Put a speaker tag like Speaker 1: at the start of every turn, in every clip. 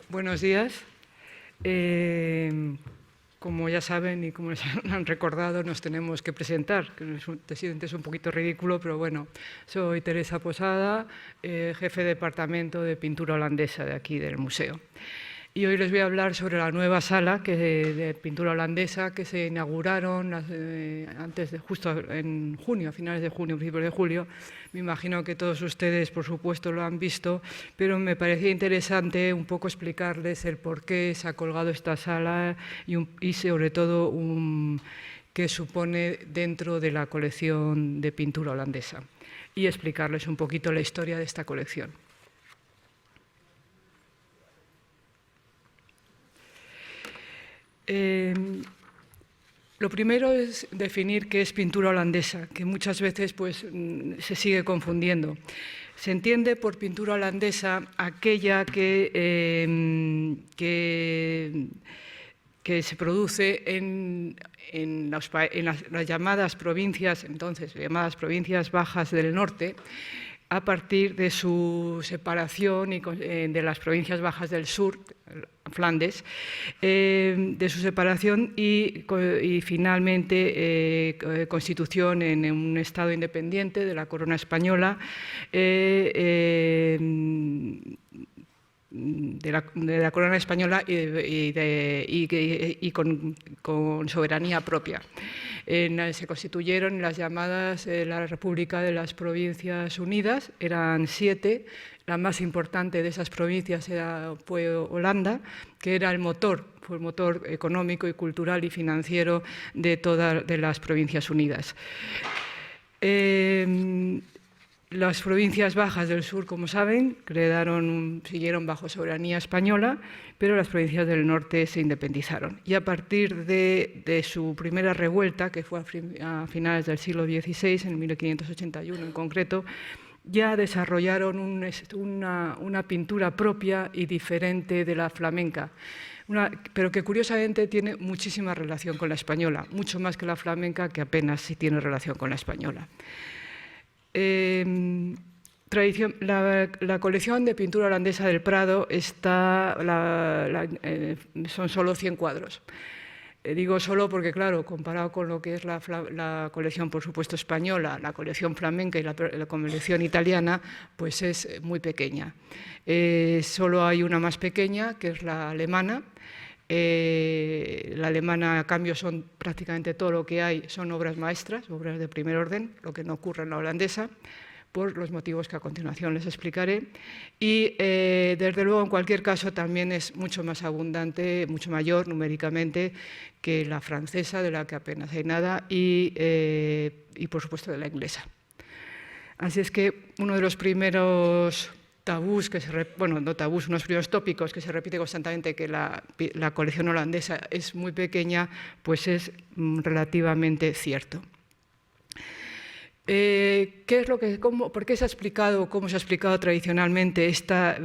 Speaker 1: Buenos días. Como ya saben y como les han recordado, nos tenemos que presentar, que es un poquito ridículo, pero bueno, soy Teresa Posada, jefe de departamento de pintura holandesa de aquí del museo. Y hoy les voy a hablar sobre la nueva sala de pintura holandesa que se inauguraron justo en junio, a finales de junio, principios de julio. Me imagino que todos ustedes, por supuesto, lo han visto, pero me parecía interesante un poco explicarles el por qué se ha colgado esta sala y sobre todo, qué supone dentro de la colección de pintura holandesa y explicarles un poquito la historia de esta colección. Lo primero es definir qué es pintura holandesa, que muchas veces se sigue confundiendo. Se entiende por pintura holandesa aquella que se produce en las llamadas provincias, entonces llamadas provincias bajas del norte, a partir de su separación de las provincias bajas del sur, Flandes, de su separación y finalmente constitución en un Estado independiente de la corona española, de la corona española y con soberanía propia. Se constituyeron las llamadas la República de las Provincias Unidas, eran 7, la más importante de esas provincias fue Holanda, que era fue el motor económico y cultural y financiero de todas las Provincias Unidas. Las provincias bajas del sur, como saben, siguieron bajo soberanía española, pero las provincias del norte se independizaron. Y a partir de su primera revuelta, que fue a finales del siglo XVI, en 1581 en concreto, ya desarrollaron una pintura propia y diferente de la flamenca, pero que curiosamente tiene muchísima relación con la española, mucho más que la flamenca, que apenas sí tiene relación con la española. La colección de pintura holandesa del Prado son solo 100 cuadros. Digo solo porque, claro, comparado con lo que es la colección, por supuesto, española, la colección flamenca y la colección italiana, pues es muy pequeña. Solo hay una más pequeña, que es la alemana. La alemana, a cambio, son prácticamente todo lo que hay, son obras maestras, obras de primer orden, lo que no ocurre en la holandesa, por los motivos que a continuación les explicaré. Y, desde luego, en cualquier caso, también es mucho más abundante, mucho mayor numéricamente que la francesa, de la que apenas hay nada, y por supuesto, de la inglesa. Así es que uno de los primeros tabús, unos primeros tópicos que se repite constantemente, que la colección holandesa es muy pequeña, pues es relativamente cierto. ¿Por qué se ha explicado, cómo se ha explicado tradicionalmente esta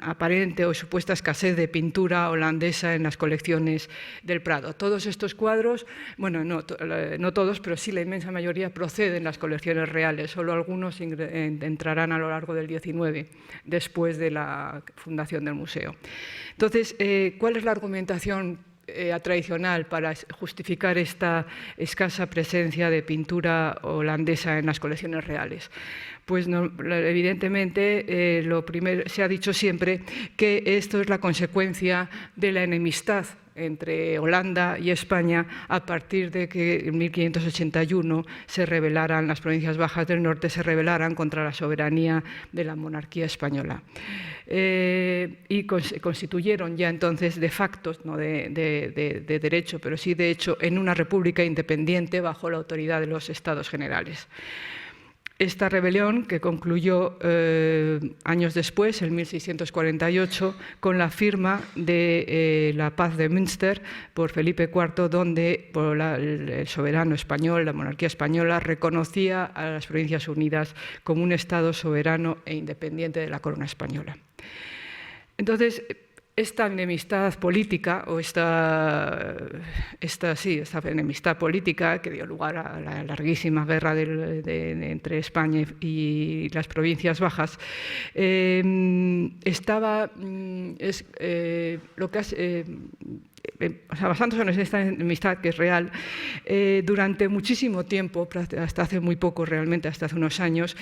Speaker 1: aparente o supuesta escasez de pintura holandesa en las colecciones del Prado? Todos estos cuadros, bueno, no todos, pero sí la inmensa mayoría proceden de las colecciones reales, solo algunos entrarán a lo largo del XIX, después de la fundación del museo. Entonces, ¿cuál es la argumentación tradicional para justificar esta escasa presencia de pintura holandesa en las colecciones reales? Pues evidentemente se ha dicho siempre que esto es la consecuencia de la enemistad entre Holanda y España a partir de que en 1581 las provincias bajas del norte se rebelaran contra la soberanía de la monarquía española. Y constituyeron ya entonces de facto, no de derecho, pero sí de hecho, en una república independiente bajo la autoridad de los Estados Generales. Esta rebelión, que concluyó años después, en 1648, con la firma de la Paz de Münster por Felipe IV, donde el soberano español, la monarquía española, reconocía a las Provincias Unidas como un Estado soberano e independiente de la corona española. Entonces, esta enemistad política, o esta enemistad política que dio lugar a la larguísima guerra entre España y las provincias bajas, basándose en esta enemistad que es real, durante muchísimo tiempo, hasta hace muy poco realmente, hasta hace unos años,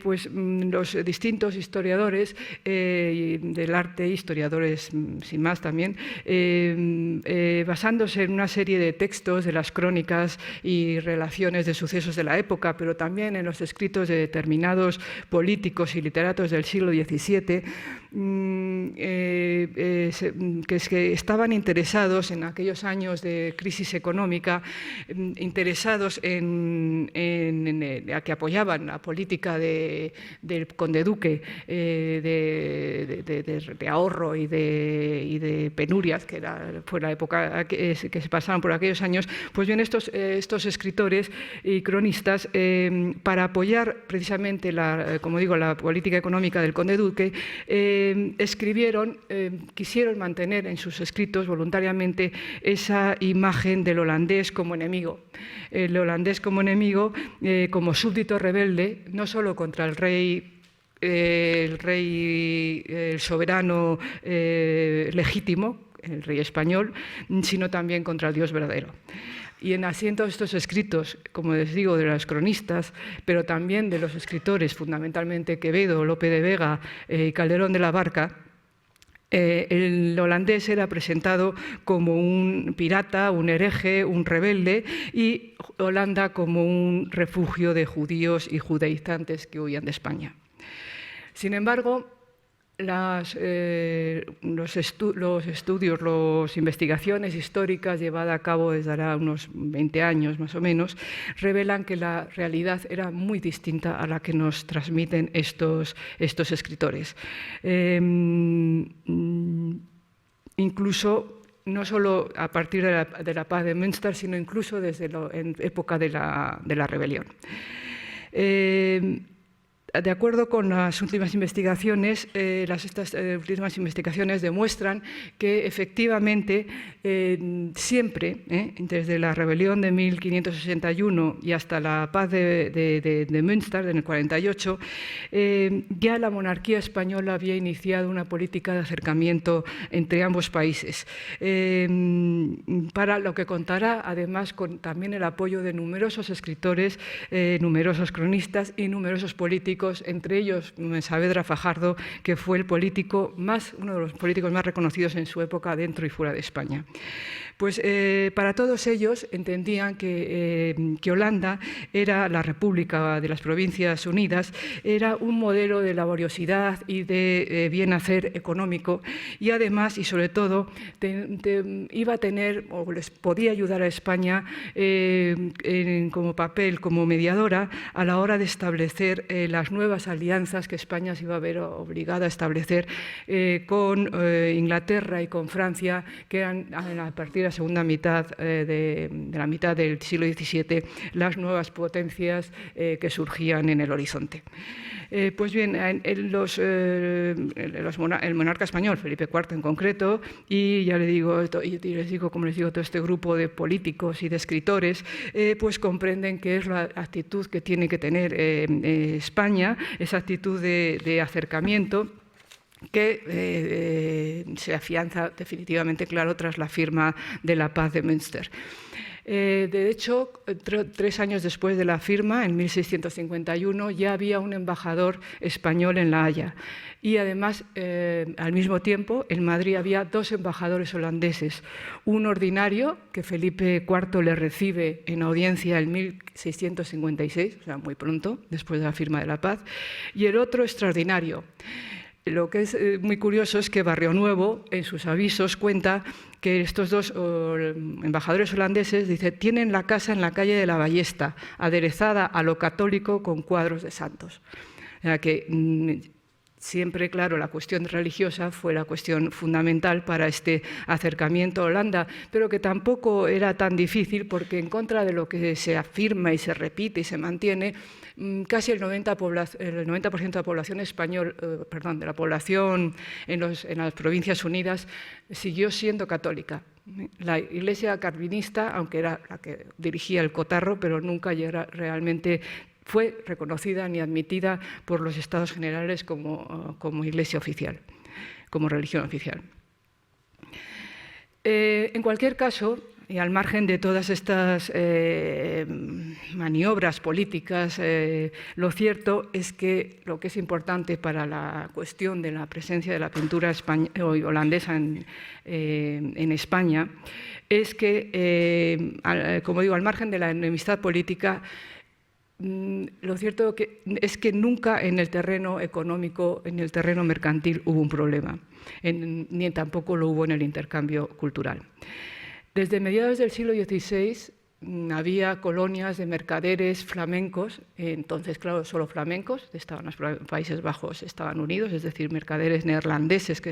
Speaker 1: pues los distintos historiadores del arte, historiadores sin más también, basándose en una serie de textos de las crónicas y relaciones de sucesos de la época, pero también en los escritos de determinados políticos y literatos del siglo XVII, que estaban interesados en aquellos años de crisis económica, interesados que apoyaban la política del conde duque de ahorro y de penurias, que fue la época que se pasaron por aquellos años. Pues bien, estos escritores y cronistas, para apoyar precisamente como digo, la política económica del conde duque, quisieron mantener en sus escritos voluntariamente esa imagen del holandés como enemigo. El holandés como enemigo, como súbdito rebelde, no solo contra el soberano legítimo, el rey español, sino también contra el Dios verdadero. Y en asientos estos escritos, como les digo, de los cronistas, pero también de los escritores, fundamentalmente Quevedo, Lope de Vega y Calderón de la Barca, el holandés era presentado como un pirata, un hereje, un rebelde, y Holanda como un refugio de judíos y judaizantes que huían de España. Sin embargo, las investigaciones históricas llevadas a cabo desde ahora unos 20 años más o menos, revelan que la realidad era muy distinta a la que nos transmiten estos escritores. Incluso no solo a partir de la paz de Münster, sino incluso desde en época de la rebelión. De acuerdo con las últimas investigaciones, estas últimas investigaciones demuestran que efectivamente siempre, desde la rebelión de 1561 y hasta la paz de Münster en el 48, ya la monarquía española había iniciado una política de acercamiento entre ambos países, para lo que contará además con también el apoyo de numerosos escritores, numerosos cronistas y numerosos políticos, entre ellos Saavedra Fajardo, que fue uno de los políticos más reconocidos en su época dentro y fuera de España. Pues para todos ellos entendían que Holanda era la República de las Provincias Unidas, era un modelo de laboriosidad y de bien hacer económico, y además y sobre todo iba a tener o les podía ayudar a España como papel, como mediadora a la hora de establecer las nuevas alianzas que España se iba a ver obligada a establecer con Inglaterra y con Francia, que eran a partir de la segunda mitad de la mitad del siglo XVII las nuevas potencias que surgían en el horizonte. Pues bien, el monarca español, Felipe IV en concreto, y ya les digo, como les digo, todo este grupo de políticos y de escritores, pues comprenden que es la actitud que tiene que tener España, esa actitud de acercamiento, que se afianza definitivamente, claro, tras la firma de la paz de Münster. De hecho, 3 años después de la firma, en 1651, ya había un embajador español en La Haya. Y además, al mismo tiempo, en Madrid había 2 embajadores holandeses. Un ordinario, que Felipe IV le recibe en audiencia en 1656, o sea, muy pronto, después de la firma de la paz, y el otro extraordinario. Lo que es muy curioso es que Barrio Nuevo, en sus avisos, cuenta que estos 2 embajadores holandeses, dice, tienen la casa en la calle de la Ballesta, aderezada a lo católico con cuadros de santos. O sea que Siempre, claro, la cuestión religiosa fue la cuestión fundamental para este acercamiento a Holanda, pero que tampoco era tan difícil porque, en contra de lo que se afirma y se repite y se mantiene, casi el 90% de la población española, de la población en las Provincias Unidas siguió siendo católica. La Iglesia calvinista, aunque era la que dirigía el cotarro, pero nunca realmente fue reconocida ni admitida por los Estados Generales como iglesia oficial, como religión oficial. En cualquier caso, y al margen de todas estas maniobras políticas, lo cierto es que lo que es importante para la cuestión de la presencia de la pintura holandesa en España es que, como digo, al margen de la enemistad política, lo cierto es que nunca en el terreno económico, en el terreno mercantil, hubo un problema, ni tampoco lo hubo en el intercambio cultural. Desde mediados del siglo XVI había colonias de mercaderes flamencos, entonces, claro, solo flamencos, estaban los Países Bajos, estaban unidos, es decir, mercaderes neerlandeses,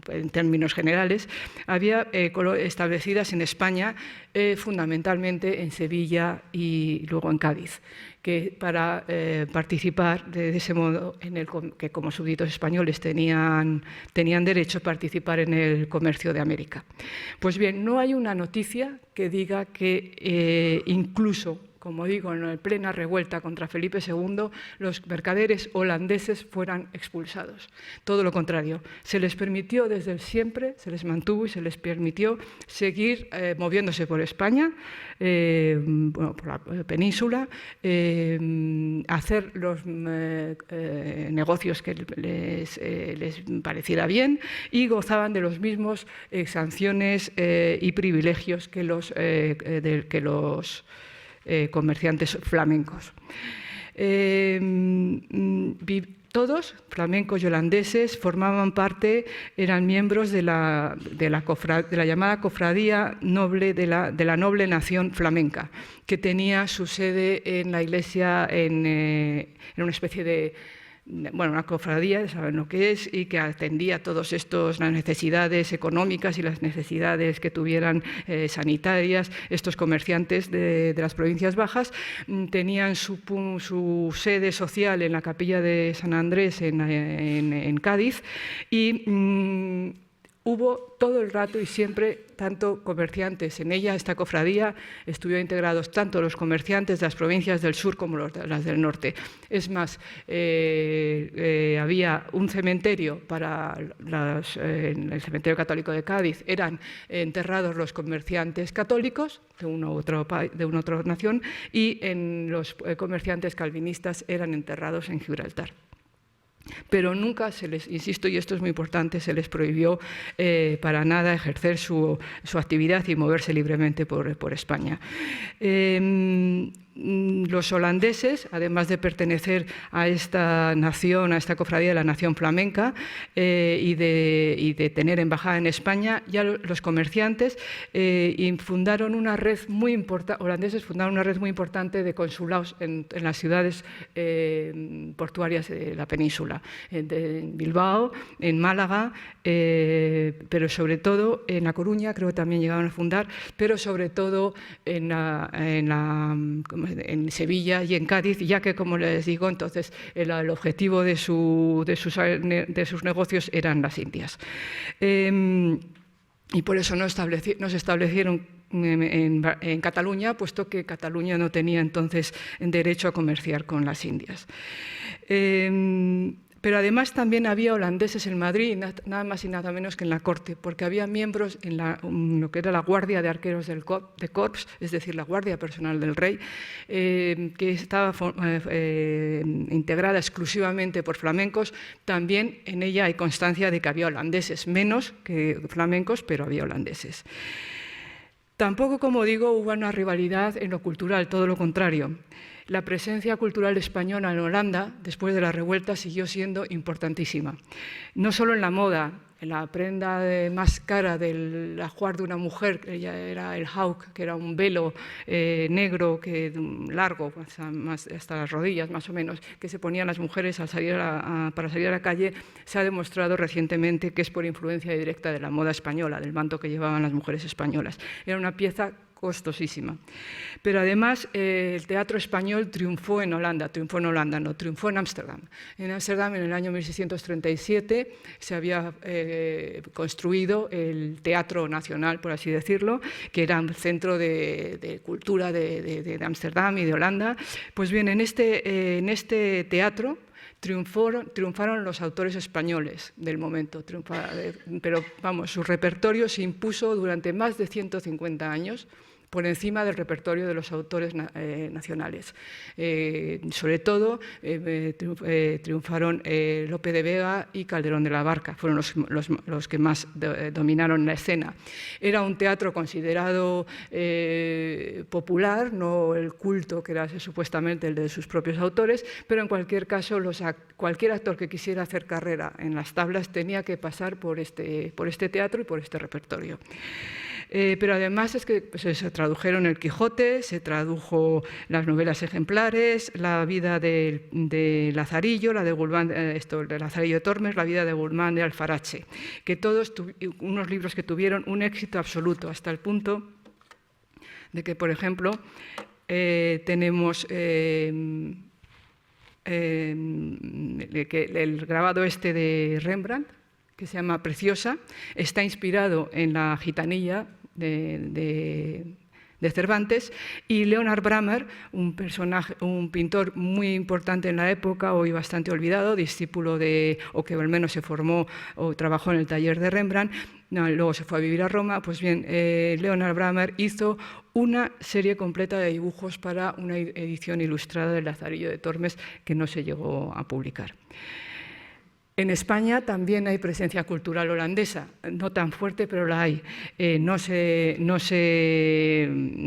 Speaker 1: en términos generales, había establecidas en España, fundamentalmente en Sevilla y luego en Cádiz, que para participar de ese modo, que como súbditos españoles tenían derecho a participar en el comercio de América. Pues bien, no hay una noticia que diga que incluso, como digo, en la plena revuelta contra Felipe II, los mercaderes holandeses fueran expulsados. Todo lo contrario, se les permitió desde siempre, se les mantuvo y se les permitió seguir moviéndose por España, por la península, hacer los negocios que les pareciera bien y gozaban de los mismos sanciones y privilegios que los comerciantes flamencos. Todos, flamencos y holandeses, formaban parte, eran miembros de la llamada cofradía noble de la noble nación flamenca, que tenía su sede en la iglesia, en una especie de una cofradía, saben lo que es, y que atendía todas las necesidades económicas y las necesidades que tuvieran sanitarias. Estos comerciantes de las provincias bajas tenían su sede social en la capilla de San Andrés en Cádiz y hubo todo el rato y siempre tanto comerciantes. En ella, esta cofradía, estuvieron integrados tanto los comerciantes de las provincias del sur como las del norte. Es más, había un cementerio en el cementerio católico de Cádiz, eran enterrados los comerciantes católicos de una u otra nación, y en los comerciantes calvinistas eran enterrados en Gibraltar. Pero nunca se les, insisto, y esto es muy importante, se les prohibió para nada ejercer su actividad y moverse libremente por España. Los holandeses, además de pertenecer a esta nación, a esta cofradía de la nación flamenca y de tener embajada en España, ya los comerciantes fundaron una red muy importante, holandeses fundaron una red muy importante de consulados en las ciudades portuarias de la península, en Bilbao, en Málaga, pero sobre todo en La Coruña, creo que también llegaron a fundar, pero sobre todo en Sevilla y en Cádiz, ya que, como les digo, entonces el objetivo de sus negocios eran las Indias. Y por eso no se establecieron en Cataluña, puesto que Cataluña no tenía entonces derecho a comerciar con las Indias. Pero además también había holandeses en Madrid, nada más y nada menos que en la corte, porque había miembros en lo que era la Guardia de Arqueros de Corps, es decir, la Guardia Personal del Rey, que estaba integrada exclusivamente por flamencos. También en ella hay constancia de que había holandeses, menos que flamencos, pero había holandeses. Tampoco, como digo, hubo una rivalidad en lo cultural, todo lo contrario. La presencia cultural española en Holanda, después de la revuelta, siguió siendo importantísima. No solo en la moda, la prenda más cara del ajuar de una mujer, ella era el hauk, que era un velo negro largo, hasta las rodillas más o menos, que se ponían las mujeres al salir para salir a la calle, se ha demostrado recientemente que es por influencia directa de la moda española, del manto que llevaban las mujeres españolas. Era una pieza costosísima. Pero además el teatro español triunfó en Ámsterdam. En Ámsterdam, en el año 1637, se había construido el Teatro Nacional, por así decirlo, que era un centro de cultura de Ámsterdam y de Holanda. Pues bien, en este teatro triunfaron los autores españoles del momento, pero vamos, su repertorio se impuso durante más de 150 años por encima del repertorio de los autores nacionales. Sobre todo triunfaron Lope de Vega y Calderón de la Barca, fueron los que más dominaron la escena. Era un teatro considerado popular, no el culto que era supuestamente el de sus propios autores, pero en cualquier caso cualquier actor que quisiera hacer carrera en las tablas tenía que pasar por este teatro y por este repertorio. Pero además es que se tradujeron el Quijote, se tradujo las novelas ejemplares, la vida de Lazarillo, la de Gulmán, de Lazarillo de Tormes, la vida de Gulmán de Alfarache, que todos unos libros que tuvieron un éxito absoluto, hasta el punto de que, por ejemplo, tenemos el grabado de Rembrandt, que se llama Preciosa, está inspirado en la gitanilla de Cervantes, y Leonard Brammer, un pintor muy importante en la época, hoy bastante olvidado, discípulo o que al menos se formó o trabajó en el taller de Rembrandt, luego se fue a vivir a Roma. Pues bien, Leonard Brammer hizo una serie completa de dibujos para una edición ilustrada de Lazarillo de Tormes que no se llegó a publicar. En España también hay presencia cultural holandesa, no tan fuerte, pero la hay. No se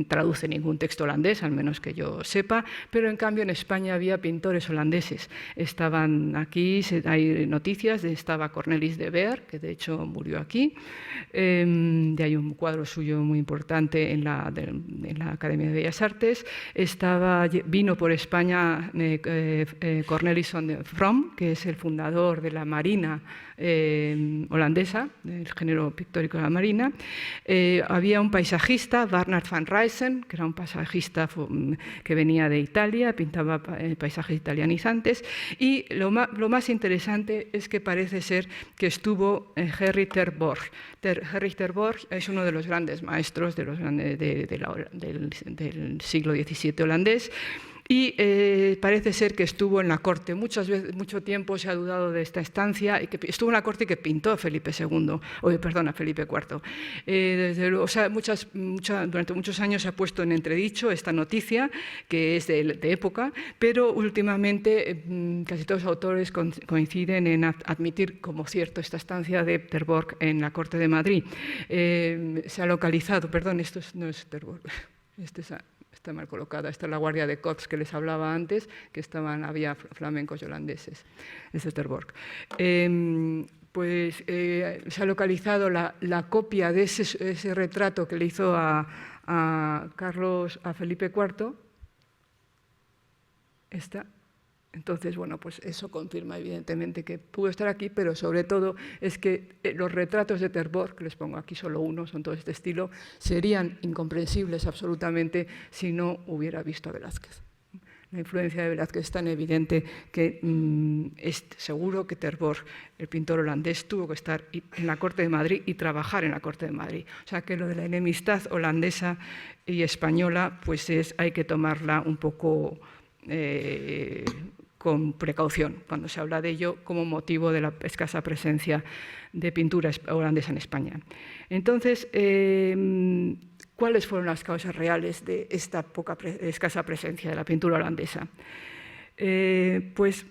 Speaker 1: traduce ningún texto holandés, al menos que yo sepa, pero en cambio en España había pintores holandeses. Estaban aquí, hay noticias, estaba Cornelis de Beer, que de hecho murió aquí. Hay un cuadro suyo muy importante en la Academia de Bellas Artes. Vino por España Cornelisson de From, que es el fundador de la Marina holandesa, del género pictórico de la Marina. Había un paisajista, Bernard van Reysen, que era un paisajista que venía de Italia, pintaba paisajes italianizantes, y lo más interesante es que parece ser que estuvo Henry ter Borch. Henry ter Borch es uno de los grandes maestros del siglo XVII holandés, y parece ser que estuvo en la corte. Mucho tiempo se ha dudado de esta estancia, y que estuvo en la corte y que pintó a Felipe IV, a Felipe IV. Durante muchos años se ha puesto en entredicho esta noticia, que es de época, pero últimamente casi todos los autores coinciden en admitir como cierto esta estancia de ter Borch en la corte de Madrid. Se ha localizado, esto no es ter Borch, está mal colocada. Esta es la guardia de Corps que les hablaba antes, que había flamencos y holandeses. Este es ter Borch. Se ha localizado la copia de ese retrato que le hizo a Felipe IV. Esta. Entonces, bueno, pues eso confirma evidentemente que pudo estar aquí, pero sobre todo es que los retratos de ter Borch, que les pongo aquí solo uno, son todo este estilo, serían incomprensibles absolutamente si no hubiera visto a Velázquez. La influencia de Velázquez es tan evidente que es seguro que ter Borch, el pintor holandés, tuvo que estar en la corte de Madrid y trabajar en la corte de Madrid. O sea que lo de la enemistad holandesa y española, pues hay que tomarla un poco con precaución cuando se habla de ello como motivo de la escasa presencia de pintura holandesa en España. Entonces, ¿cuáles fueron las causas reales de esta escasa presencia de la pintura holandesa? Pues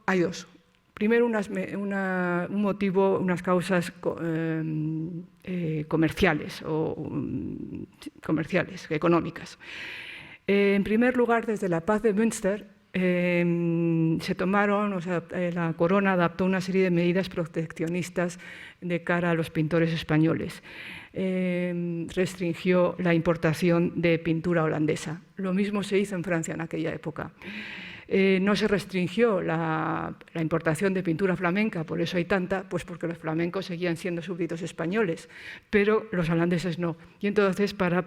Speaker 1: hay dos. Primero, un motivo, unas causas comerciales, económicas. En primer lugar, desde la paz de Münster, se tomaron, la corona adaptó una serie de medidas proteccionistas de cara a los pintores españoles. Restringió la importación de pintura holandesa. Lo mismo se hizo en Francia en aquella época. No se restringió la importación de pintura flamenca, por eso hay tanta, pues porque los flamencos seguían siendo súbditos españoles, pero los holandeses no. Y entonces, para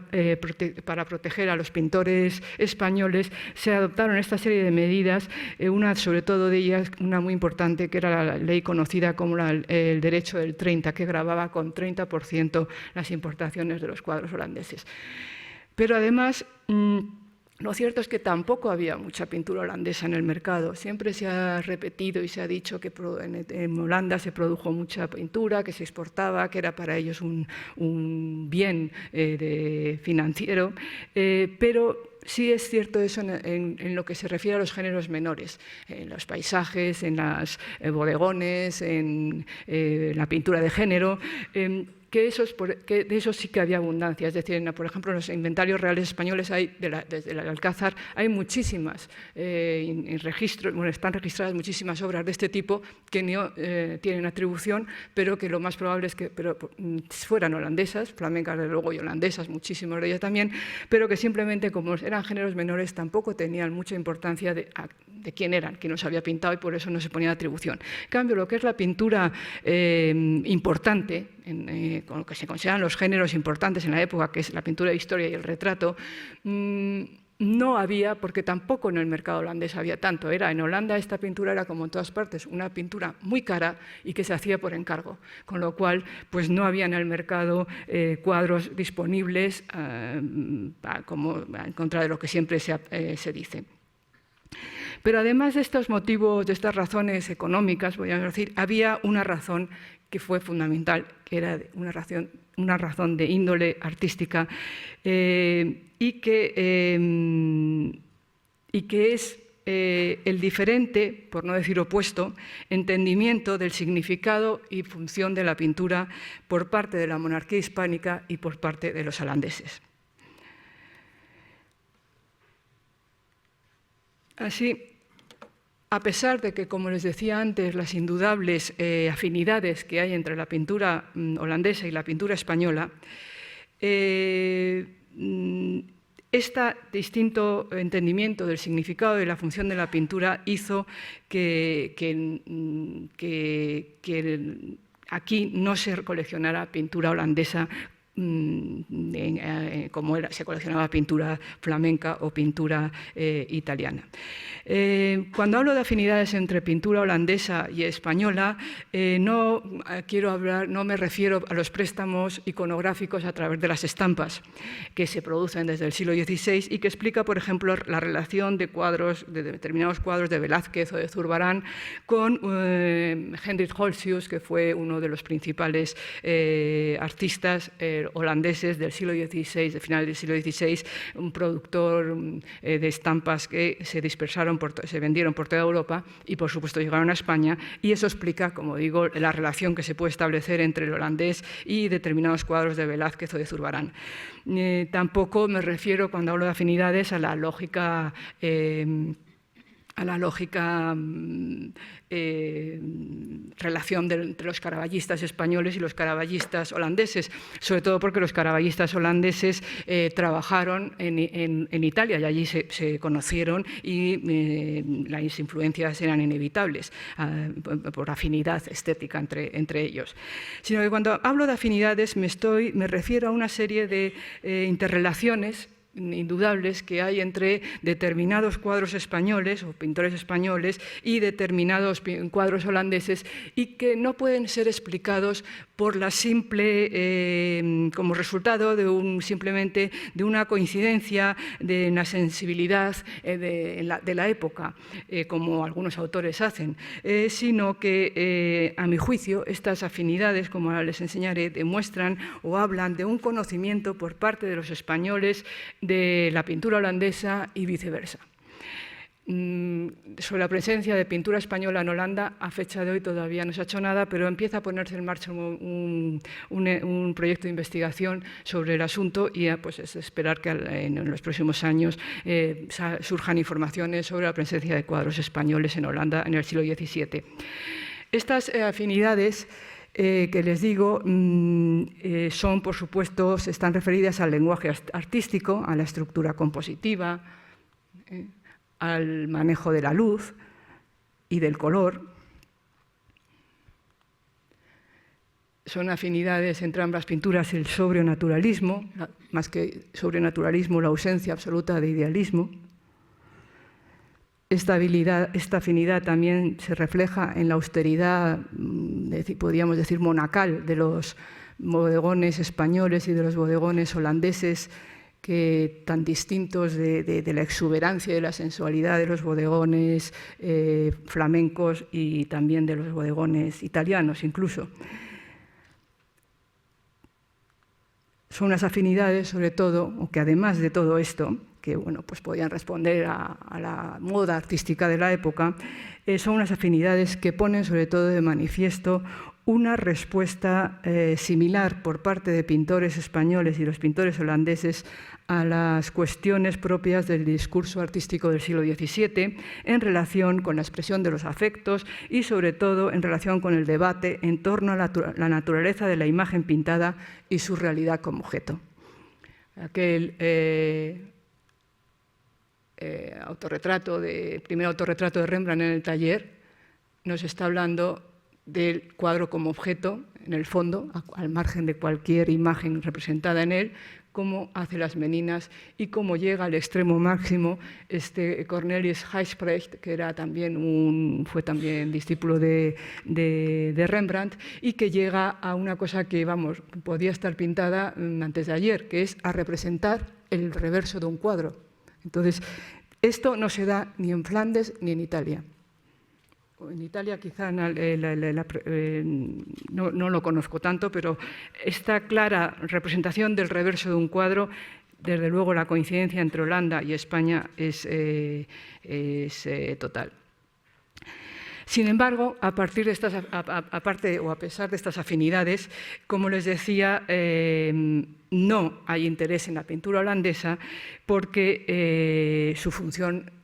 Speaker 1: proteger a los pintores españoles, se adoptaron esta serie de medidas, una sobre todo de ellas, una muy importante, que era la ley conocida como el derecho del 30, que gravaba con 30% las importaciones de los cuadros holandeses. Pero además, lo cierto es que tampoco había mucha pintura holandesa en el mercado. Siempre se ha repetido y se ha dicho que en Holanda se produjo mucha pintura, que se exportaba, que era para ellos un bien financiero, pero sí es cierto eso en lo que se refiere a los géneros menores, en los paisajes, en los bodegones, en la pintura de género, que de esos sí que había abundancia. Es decir, por ejemplo, en los inventarios reales españoles desde el Alcázar hay muchísimas registros, están registradas muchísimas obras de este tipo que no tienen atribución, pero que lo más probable es que fueran holandesas, flamencas de luego y holandesas, muchísimas de ellas también, pero que simplemente como eran géneros menores tampoco tenían mucha importancia de quién eran, quién los había pintado, y por eso no se ponía atribución. En cambio, lo que es la pintura importante, con lo que se consideran los géneros importantes en la época, que es la pintura de historia y el retrato, no había, porque tampoco en el mercado holandés había tanto. En Holanda esta pintura era, como en todas partes, una pintura muy cara y que se hacía por encargo, con lo cual pues no había en el mercado cuadros disponibles como en contra de lo que siempre se dice. Pero además de estos motivos, de estas razones económicas, voy a decir, había una razón que fue fundamental, que era una razón de índole artística y que es el diferente, por no decir opuesto, entendimiento del significado y función de la pintura por parte de la monarquía hispánica y por parte de los holandeses. Así, a pesar de que, como les decía antes, las indudables afinidades que hay entre la pintura holandesa y la pintura española, este distinto entendimiento del significado y la función de la pintura hizo que aquí no se coleccionara pintura holandesa como se coleccionaba pintura flamenca o pintura italiana. Cuando hablo de afinidades entre pintura holandesa y española, no me refiero a los préstamos iconográficos a través de las estampas que se producen desde el siglo XVI y que explica, por ejemplo, la relación de determinados cuadros de Velázquez o de Zurbarán con Hendrik Holsius, que fue uno de los principales artistas holandeses del siglo XVI, de final del siglo XVI, un productor de estampas que se dispersaron, se vendieron por toda Europa y, por supuesto, llegaron a España, y eso explica, como digo, la relación que se puede establecer entre el holandés y determinados cuadros de Velázquez o de Zurbarán. Tampoco me refiero, cuando hablo de afinidades, a la lógica relación entre los caraballistas españoles y los caraballistas holandeses, sobre todo porque los caraballistas holandeses trabajaron en Italia y allí se conocieron y las influencias eran inevitables por afinidad estética entre ellos. Sino que cuando hablo de afinidades me refiero a una serie de interrelaciones indudables que hay entre determinados cuadros españoles o pintores españoles y determinados cuadros holandeses y que no pueden ser explicados por la simple, como resultado simplemente de una coincidencia, de una sensibilidad de la época, como algunos autores hacen, sino que, a mi juicio, estas afinidades, como ahora les enseñaré, demuestran o hablan de un conocimiento por parte de los españoles de la pintura holandesa y viceversa. Sobre la presencia de pintura española en Holanda, a fecha de hoy todavía no se ha hecho nada, pero empieza a ponerse en marcha un proyecto de investigación sobre el asunto y pues es esperar que en los próximos años surjan informaciones sobre la presencia de cuadros españoles en Holanda en el siglo XVII. Estas afinidades que les digo son, por supuesto, están referidas al lenguaje artístico, a la estructura compositiva, al manejo de la luz y del color. Son afinidades entre ambas pinturas el sobrenaturalismo, más que sobrenaturalismo, la ausencia absoluta de idealismo. Esta afinidad también se refleja en la austeridad, podríamos decir, monacal de los bodegones españoles y de los bodegones holandeses, que tan distintos de la exuberancia y de la sensualidad de los bodegones flamencos y también de los bodegones italianos incluso. Son unas afinidades, sobre todo, o que además de todo esto, que bueno, pues podían responder a la moda artística de la época, son unas afinidades que ponen sobre todo de manifiesto una respuesta similar por parte de pintores españoles y los pintores holandeses a las cuestiones propias del discurso artístico del siglo XVII en relación con la expresión de los afectos y, sobre todo, en relación con el debate en torno a la naturaleza de la imagen pintada y su realidad como objeto. Aquel primer autorretrato de Rembrandt en el taller nos está hablando del cuadro como objeto, en el fondo, al margen de cualquier imagen representada en él, cómo hace las meninas y cómo llega al extremo máximo Cornelis Gijsbrecht, que fue también discípulo de Rembrandt, y que llega a una cosa que, vamos, podía estar pintada antes de ayer, que es a representar el reverso de un cuadro. Entonces, esto no se da ni en Flandes ni en Italia. En Italia quizá no lo conozco tanto, pero esta clara representación del reverso de un cuadro, desde luego la coincidencia entre Holanda y España es total. Sin embargo, a pesar de estas afinidades, como les decía, no hay interés en la pintura holandesa porque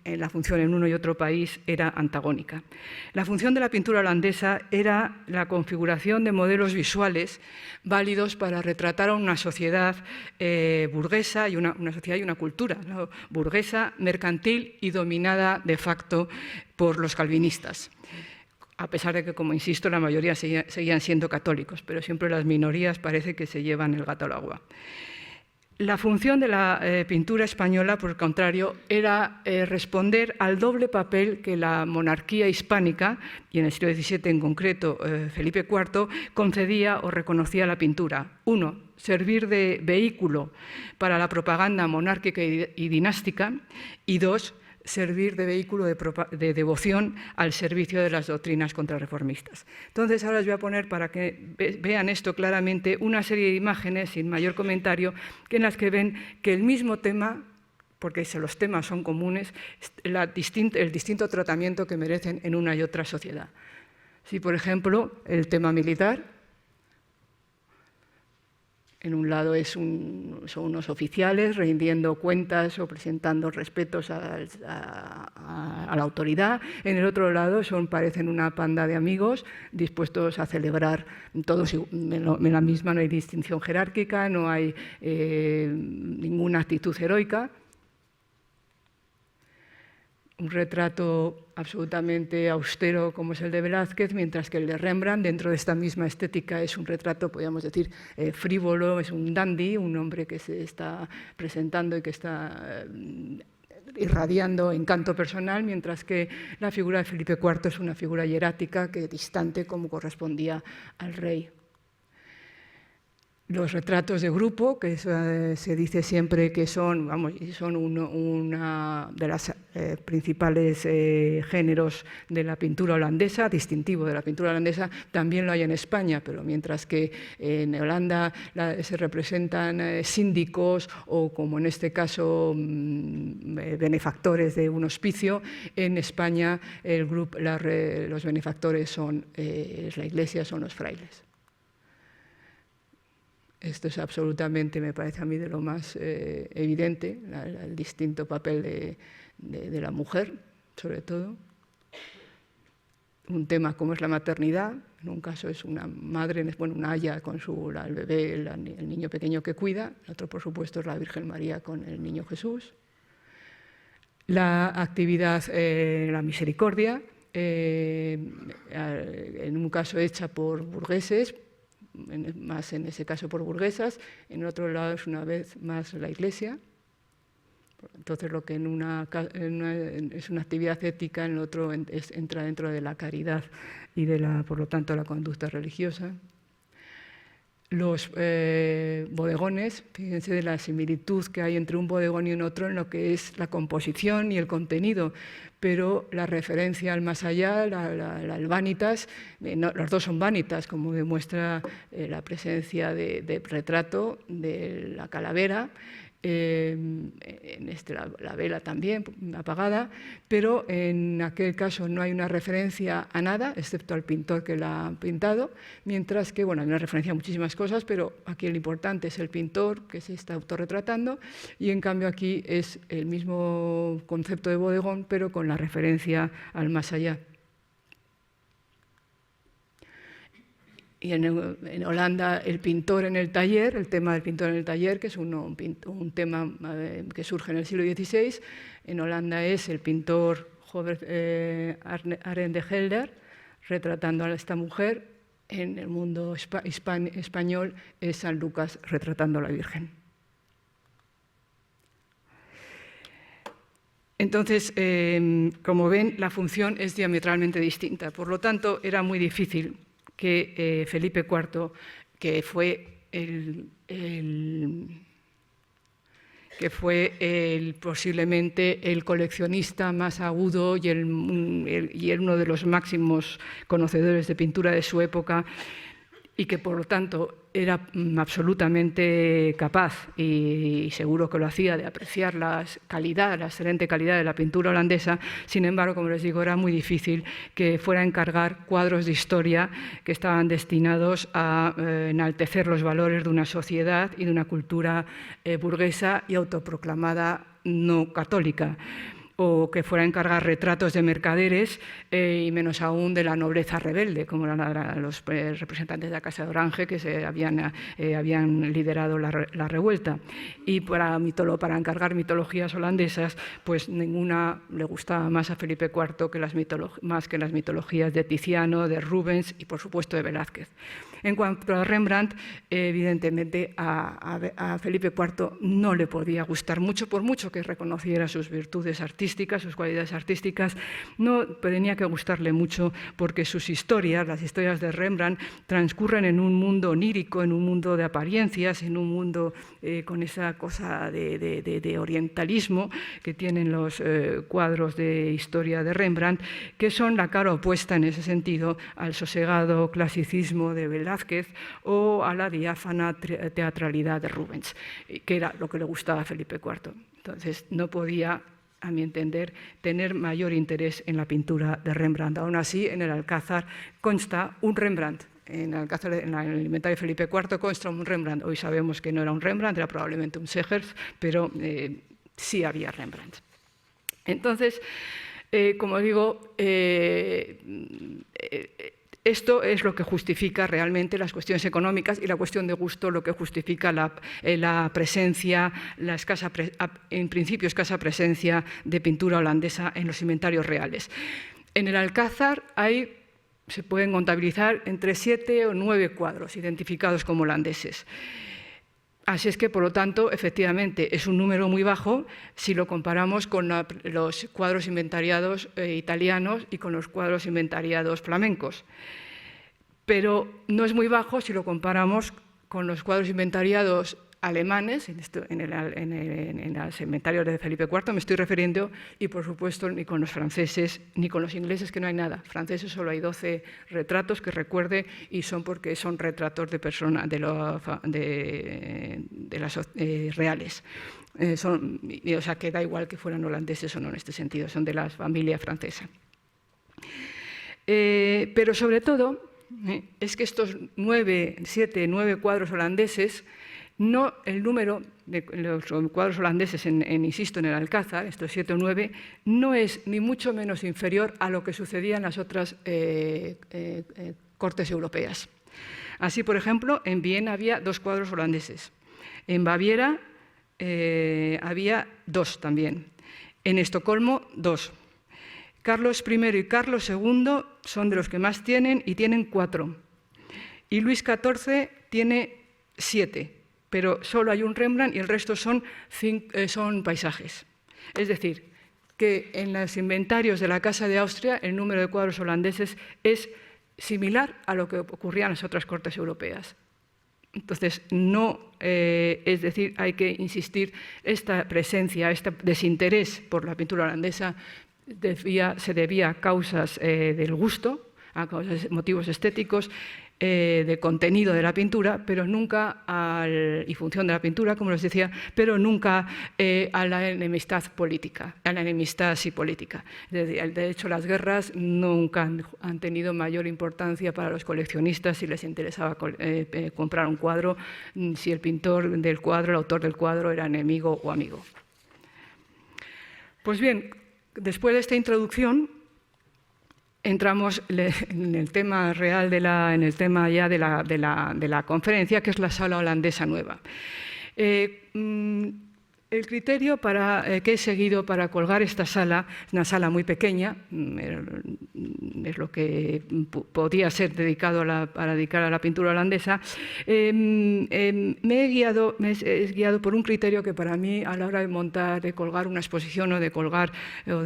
Speaker 1: la función en uno y otro país era antagónica. La función de la pintura holandesa era la configuración de modelos visuales válidos para retratar a una sociedad burguesa y una sociedad y una cultura, ¿no? Burguesa, mercantil y dominada de facto por los calvinistas. A pesar de que, como insisto, la mayoría seguían siendo católicos, pero siempre las minorías parece que se llevan el gato al agua. La función de la pintura española, por el contrario, era responder al doble papel que la monarquía hispánica, y en el siglo XVII en concreto Felipe IV, concedía o reconocía a la pintura. Uno, servir de vehículo para la propaganda monárquica y dinástica, y dos, servir de vehículo de devoción al servicio de las doctrinas contrarreformistas. Entonces, ahora os voy a poner, para que vean esto claramente, una serie de imágenes, sin mayor comentario, en las que ven que el mismo tema, porque los temas son comunes, el distinto tratamiento que merecen en una y otra sociedad. Si, por ejemplo, el tema militar, en un lado son unos oficiales rindiendo cuentas o presentando respetos a la autoridad. En el otro lado parecen una panda de amigos dispuestos a celebrar todos en la misma, no hay distinción jerárquica, no hay ninguna actitud heroica. Un retrato absolutamente austero como es el de Velázquez, mientras que el de Rembrandt, dentro de esta misma estética, es un retrato, podríamos decir, frívolo, es un dandy, un hombre que se está presentando y que está irradiando encanto personal, mientras que la figura de Felipe IV es una figura hierática, distante, como correspondía al rey. Los retratos de grupo, que se dice siempre que son, son una de los principales géneros de la pintura holandesa, distintivo de la pintura holandesa, también lo hay en España, pero mientras que en Holanda se representan síndicos o, como en este caso, benefactores de un hospicio, en España los benefactores son la Iglesia, son los frailes. Esto es absolutamente, me parece a mí, de lo más evidente, el distinto papel de la mujer, sobre todo. Un tema como es la maternidad, en un caso es una madre, una aya con el bebé, el niño pequeño que cuida, en otro, por supuesto, es la Virgen María con el niño Jesús. La actividad, la misericordia, en un caso hecha por burgueses, más en ese caso por burguesas, en otro lado es una vez más la Iglesia. Entonces lo que es una actividad ética, en el otro entra dentro de la caridad y por lo tanto, la conducta religiosa. Los bodegones, fíjense de la similitud que hay entre un bodegón y un otro en lo que es la composición y el contenido, pero la referencia al más allá, el vanitas, los dos son vanitas, como demuestra la presencia de retrato de la calavera, la vela también apagada, pero en aquel caso no hay una referencia a nada, excepto al pintor que la ha pintado, mientras que, hay una referencia a muchísimas cosas, pero aquí lo importante es el pintor que se está autorretratando, y en cambio aquí es el mismo concepto de bodegón, pero con la referencia al más allá. Y en Holanda, el pintor en el taller, el tema del pintor en el taller, que es un tema que surge en el siglo XVI, en Holanda es el pintor Arend de Helder, retratando a esta mujer. En el mundo español es San Lucas retratando a la Virgen. Entonces, como ven, la función es diametralmente distinta. Por lo tanto, era muy difícil que Felipe IV, que fue posiblemente el coleccionista más agudo y uno de los máximos conocedores de pintura de su época, y que por lo tanto era absolutamente capaz, y seguro que lo hacía, de apreciar la excelente calidad de la pintura holandesa. Sin embargo, como les digo, era muy difícil que fuera a encargar cuadros de historia que estaban destinados a enaltecer los valores de una sociedad y de una cultura burguesa y autoproclamada no católica, o que fuera a encargar retratos de mercaderes y menos aún de la nobleza rebelde, como los representantes de la Casa de Orange, que habían liderado la revuelta. Y para encargar mitologías holandesas, pues ninguna le gustaba más a Felipe IV que las mitologías de Tiziano, de Rubens y, por supuesto, de Velázquez. En cuanto a Rembrandt, evidentemente a Felipe IV no le podía gustar mucho, por mucho que reconociera sus virtudes artísticas, sus cualidades artísticas, no tenía que gustarle mucho, porque sus historias, las historias de Rembrandt, transcurren en un mundo onírico, en un mundo de apariencias, en un mundo con esa cosa de orientalismo que tienen los cuadros de historia de Rembrandt, que son la cara opuesta en ese sentido al sosegado clasicismo de Velázquez o a la diáfana teatralidad de Rubens, que era lo que le gustaba a Felipe IV. Entonces, no podía, a mi entender, tener mayor interés en la pintura de Rembrandt. Aún así, en el Alcázar consta un Rembrandt. En el inventario de Felipe IV consta un Rembrandt. Hoy sabemos que no era un Rembrandt, era probablemente un Segers, pero sí había Rembrandt. Entonces, como digo, esto es lo que justifica realmente las cuestiones económicas, y la cuestión de gusto lo que justifica la presencia, en principio escasa presencia de pintura holandesa en los inventarios reales. En el Alcázar se pueden contabilizar entre 7 o 9 cuadros identificados como holandeses. Así es que, por lo tanto, efectivamente, es un número muy bajo si lo comparamos con los cuadros inventariados italianos y con los cuadros inventariados flamencos. Pero no es muy bajo si lo comparamos con los cuadros inventariados alemanes, en el inventario de Felipe IV me estoy refiriendo, y por supuesto ni con los franceses ni con los ingleses, que no hay nada. Franceses solo hay 12 retratos que recuerde, y son porque son retratos de personas de las reales. O sea, que da igual que fueran holandeses o no en este sentido, son de la familia francesa. Pero sobre todo es que estos 9 cuadros holandeses, no el número de los cuadros holandeses, insisto, en el Alcázar, estos 7 o 9, no es ni mucho menos inferior a lo que sucedía en las otras cortes europeas. Así, por ejemplo, en Viena había 2 cuadros holandeses, en Baviera había 2 también, en Estocolmo 2. Carlos I y Carlos II son de los que más tienen y tienen 4. Y Luis XIV tiene 7. Pero solo hay un Rembrandt y el resto son paisajes. Es decir, que en los inventarios de la Casa de Austria el número de cuadros holandeses es similar a lo que ocurría en las otras cortes europeas. Entonces, es decir, hay que insistir, esta presencia, este desinterés por la pintura holandesa se debía a causas del gusto, a causas, motivos estéticos, de contenido de la pintura, pero nunca y función de la pintura, como les decía, pero nunca a la enemistad política, a la enemistad sí política. De hecho, las guerras nunca han tenido mayor importancia para los coleccionistas si les interesaba comprar un cuadro, si el pintor del cuadro, el autor del cuadro, era enemigo o amigo. Pues bien, después de esta introducción, entramos en el tema real, en el tema ya de la conferencia, que es la sala holandesa nueva. El criterio que he seguido para colgar esta sala, es una sala muy pequeña, es lo que podía ser dedicado para dedicar a la pintura holandesa. Me he guiado por un criterio que para mí, a la hora de colgar una exposición o de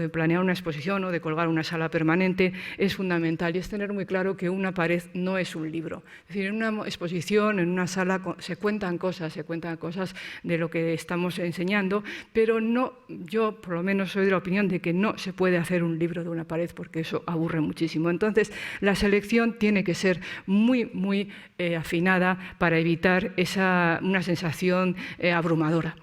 Speaker 1: planear una exposición o de colgar una sala permanente, es fundamental, y es tener muy claro que una pared no es un libro. Es decir, en una exposición, en una sala, se cuentan cosas de lo que estamos enseñando, pero yo por lo menos soy de la opinión de que no se puede hacer un libro de una pared porque eso aburre muchísimo. Entonces, la selección tiene que ser muy, muy afinada para evitar una sensación abrumadora.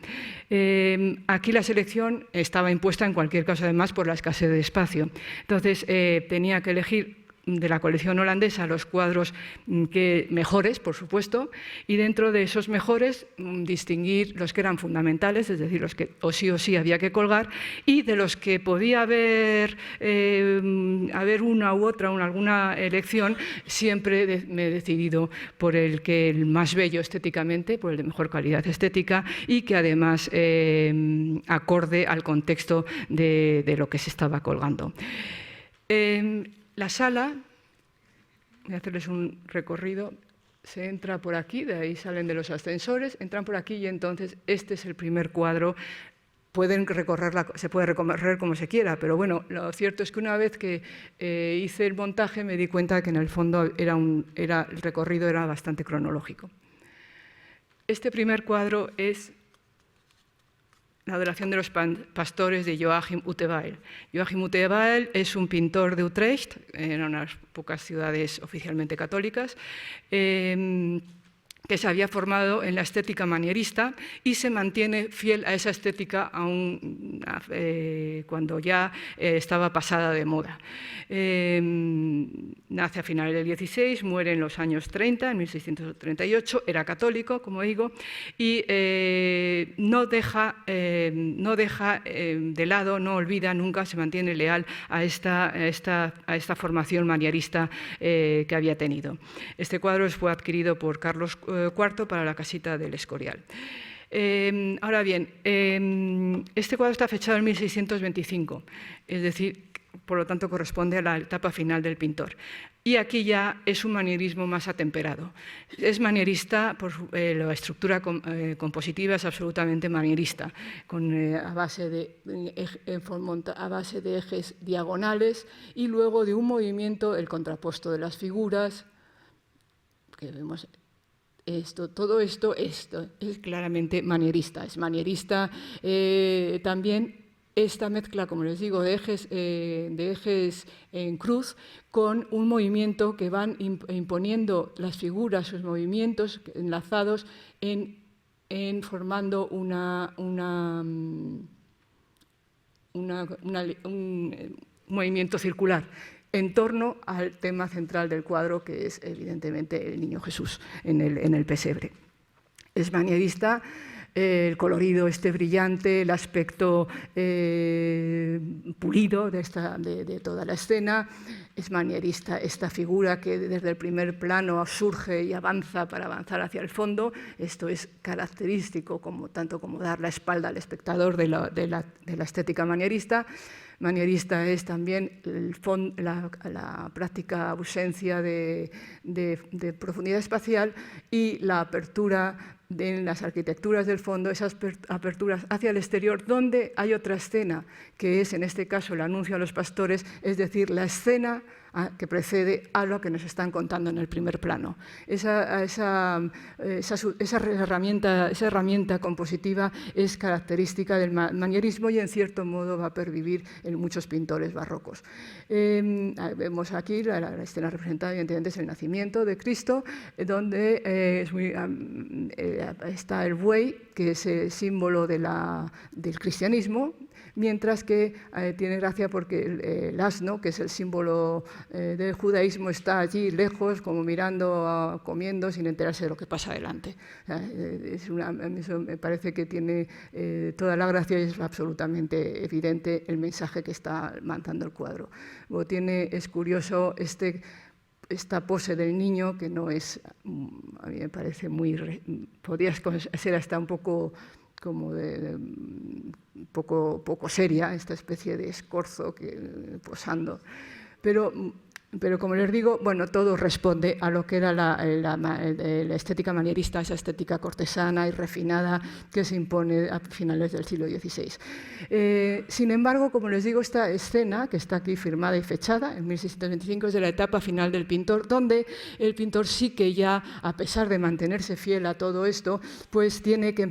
Speaker 1: Aquí la selección estaba impuesta en cualquier caso, además, por la escasez de espacio. Entonces, tenía que elegir de la colección holandesa los cuadros mejores, por supuesto, y dentro de esos mejores distinguir los que eran fundamentales, es decir, los que o sí había que colgar, y de los que podía haber una u otra, alguna elección, siempre me he decidido por el más bello estéticamente, por el de mejor calidad estética, y que además acorde al contexto de lo que se estaba colgando. La sala, voy a hacerles un recorrido, se entra por aquí, de ahí salen de los ascensores, entran por aquí y entonces este es el primer cuadro. Se puede recorrer como se quiera, pero bueno, lo cierto es que una vez que hice el montaje me di cuenta que en el fondo el recorrido era bastante cronológico. Este primer cuadro es La adoración de los pastores de Joachim Utewael. Joachim Utewael es un pintor de Utrecht, en unas pocas ciudades oficialmente católicas, que se había formado en la estética manierista y se mantiene fiel a esa estética aún cuando ya estaba pasada de moda. Nace a finales del 16, muere en los años 30, en 1638, era católico, como digo, y no deja de lado, no olvida nunca, se mantiene leal a esta formación manierista que había tenido. Este cuadro fue adquirido por Carlos IV para la casita del Escorial. Ahora bien, este cuadro está fechado en 1625, es decir, por lo tanto corresponde a la etapa final del pintor. Y aquí ya es un manierismo más atemperado. Es manierista, la estructura compositiva es absolutamente manierista, a base de ejes diagonales y luego de un movimiento, el contrapuesto de las figuras, que vemos Todo esto es claramente manierista. Es manierista también esta mezcla, como les digo, de ejes en cruz con un movimiento que van imponiendo las figuras, sus movimientos enlazados en formando un movimiento circular en torno al tema central del cuadro, que es evidentemente el Niño Jesús en el pesebre. Es manierista el colorido brillante, el aspecto pulido de toda la escena. Es manierista esta figura que desde el primer plano surge y avanza para avanzar hacia el fondo. Esto es característico, tanto como dar la espalda al espectador de la estética manierista. Manierista es también la práctica ausencia de profundidad espacial y la apertura en las arquitecturas del fondo, esas aperturas hacia el exterior, donde hay otra escena, que es en este caso el anuncio a los pastores, es decir, la escena que precede a lo que nos están contando en el primer plano. Esa herramienta compositiva es característica del manierismo y en cierto modo va a pervivir en muchos pintores barrocos. Vemos aquí la escena representada, evidentemente, es el nacimiento de Cristo, donde está el buey, que es el símbolo del cristianismo, mientras que tiene gracia porque el asno, que es el símbolo del judaísmo, está allí lejos, como mirando, comiendo, sin enterarse de lo que pasa adelante. Eso me parece que tiene toda la gracia y es absolutamente evidente el mensaje que está mandando el cuadro. Luego es curioso esta pose del niño, que no es, a mí me parece podría ser hasta un poco como poco seria, esta especie de escorzo posando. Pero como les digo, bueno, todo responde a lo que era la estética manierista, esa estética cortesana y refinada que se impone a finales del siglo XVI. Sin embargo, como les digo, esta escena, que está aquí firmada y fechada, en 1625, es de la etapa final del pintor, donde el pintor sí que ya, a pesar de mantenerse fiel a todo esto, pues tiene que ha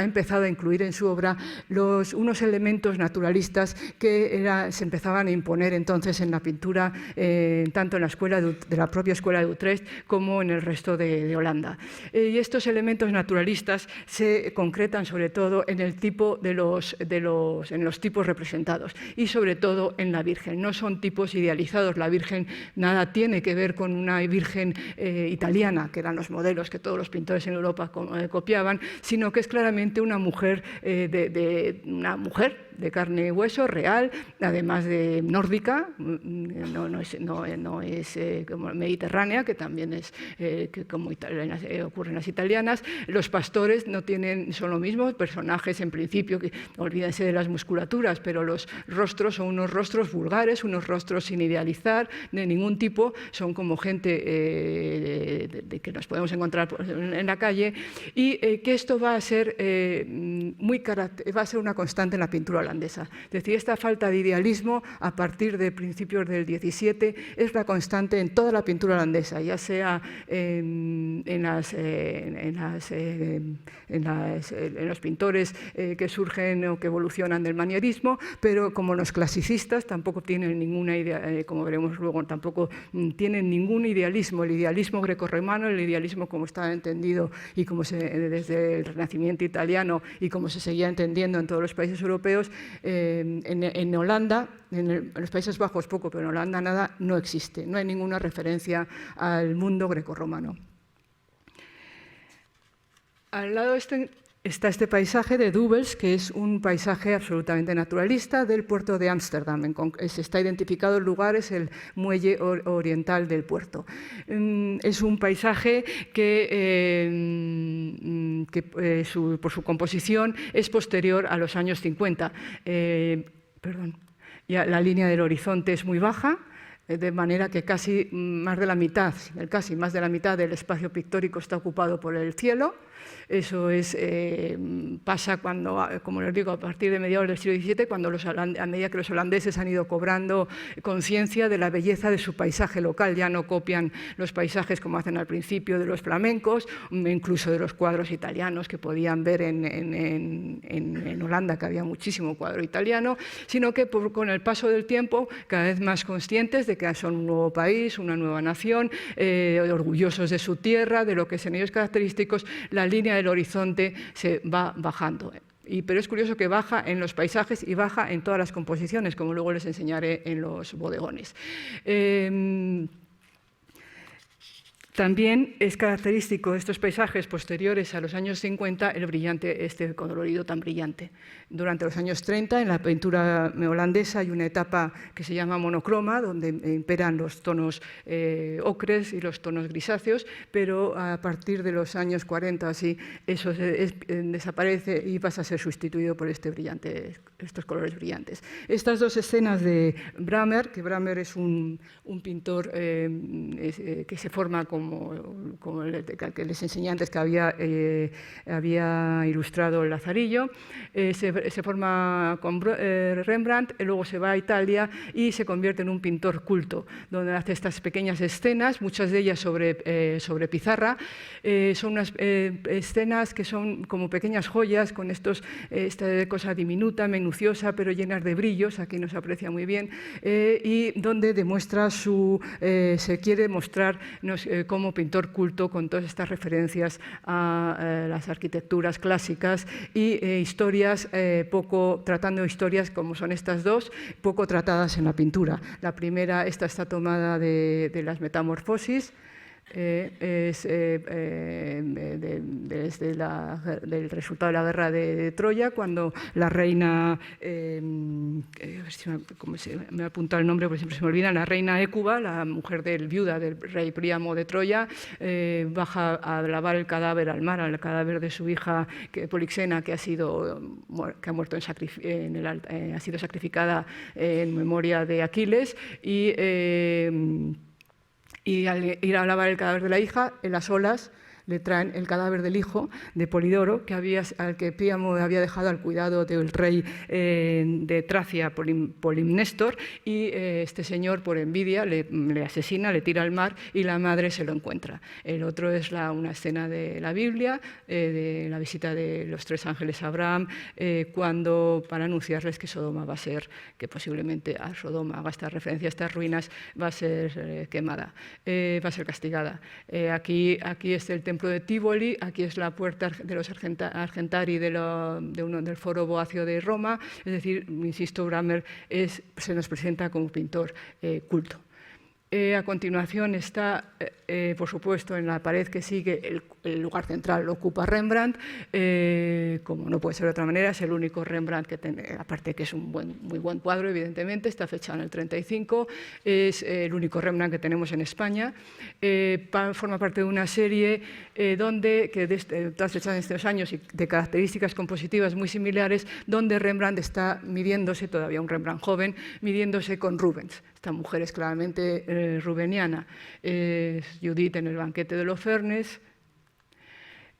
Speaker 1: empezado a incluir en su obra unos elementos naturalistas que se empezaban a imponer entonces en la pintura, tanto en la propia escuela de Utrecht como en el resto de Holanda. Y estos elementos naturalistas se concretan sobre todo en el tipo en los tipos representados y sobre todo en la Virgen. No son tipos idealizados. La Virgen nada tiene que ver con una Virgen italiana, que eran los modelos que todos los pintores en Europa copiaban, sino que es claramente una mujer de carne y hueso, real, además de nórdica, no es como mediterránea, que también es como ocurre en las italianas. Los pastores son lo mismo, personajes en principio, que olvídense de las musculaturas, pero los rostros son unos rostros vulgares, unos rostros sin idealizar de ningún tipo, son como gente que nos podemos encontrar en la calle, y que esto va a ser una constante en la pintura holandesa. Es decir, esta falta de idealismo a partir de principios del XVII es la constante en toda la pintura holandesa, ya sea en los pintores que surgen o que evolucionan del manierismo, pero como los clasicistas tampoco tienen ninguna idea, como veremos luego, tampoco tienen ningún idealismo. El idealismo grecorromano, el idealismo como estaba entendido y como desde el Renacimiento italiano y como se seguía entendiendo en todos los países europeos, en Holanda, en los Países Bajos poco, pero en Holanda nada, no existe. No hay ninguna referencia al mundo grecorromano. Al lado está este paisaje de Doubels, que es un paisaje absolutamente naturalista del puerto de Ámsterdam. Está identificado el lugar, es el muelle oriental del puerto. Es un paisaje que por su composición es posterior a los años 50. Ya la línea del horizonte es muy baja, de manera que más de la mitad del espacio pictórico está ocupado por el cielo. Eso pasa cuando, como les digo, a partir de mediados del siglo XVII, cuando a medida que los holandeses han ido cobrando conciencia de la belleza de su paisaje local. Ya no copian los paisajes como hacen al principio de los flamencos, incluso de los cuadros italianos que podían ver en Holanda, que había muchísimo cuadro italiano, sino que con el paso del tiempo, cada vez más conscientes de que son un nuevo país, una nueva nación, orgullosos de su tierra, de lo que es en ellos característicos, la línea del horizonte se va bajando. Pero es curioso que baja en los paisajes y baja en todas las composiciones, como luego les enseñaré en los bodegones. También es característico de estos paisajes posteriores a los años 50 el brillante, colorido tan brillante. Durante los años 30, en la pintura holandesa, hay una etapa que se llama monocroma, donde imperan los tonos ocres y los tonos grisáceos, pero a partir de los años 40 así, eso desaparece y pasa a ser sustituido por estos colores brillantes. Estas dos escenas de Bramer, que Bramer es un pintor que se forma como el que les enseñé antes, que había ilustrado el Lazarillo, se forma con Rembrandt, y luego se va a Italia y se convierte en un pintor culto, donde hace estas pequeñas escenas, muchas de ellas sobre pizarra. Son unas escenas que son como pequeñas joyas, con esta cosa diminuta, minuciosa, pero llenas de brillos, aquí no se aprecia muy bien, y donde demuestra se quiere mostrar como pintor culto, con todas estas referencias a las arquitecturas clásicas y historias, tratando historias como son estas dos, poco tratadas en la pintura. La primera, esta está tomada de las Metamorfosis, es del resultado de la guerra de Troya, cuando la reina, a ver si me ha apuntado el nombre porque siempre se me olvida, la reina Écuba, la mujer viuda del rey Príamo de Troya, baja a lavar el cadáver al mar, al cadáver de su hija Polixena, que ha muerto ha sido sacrificada en memoria de Aquiles, y al ir a lavar el cadáver de la hija, en las olas le traen el cadáver del hijo de Polidoro, al que Príamo había dejado al cuidado del rey de Tracia, Polimnestor, y este señor, por envidia, le asesina, le tira al mar y la madre se lo encuentra. El otro es una escena de la Biblia, de la visita de los tres ángeles a Abraham, para anunciarles que Sodoma que posiblemente a Sodoma, haga esta referencia a estas ruinas, va a ser quemada, va a ser castigada. Aquí es el templo de Tívoli, aquí es la puerta de los Argentari del Foro Boacio de Roma, es decir, insisto, Bramer se nos presenta como pintor culto. A continuación está, por supuesto, en la pared que sigue, el lugar central lo ocupa Rembrandt, como no puede ser de otra manera, es el único Rembrandt que tiene, aparte que es un muy buen cuadro, evidentemente, está fechado en el 35, es el único Rembrandt que tenemos en España, forma parte de una serie todas fechadas en estos años y de características compositivas muy similares, donde Rembrandt está midiéndose, todavía un Rembrandt joven, midiéndose con Rubens. Esta mujer es claramente rubeniana, es Judith en el banquete de Holofernes,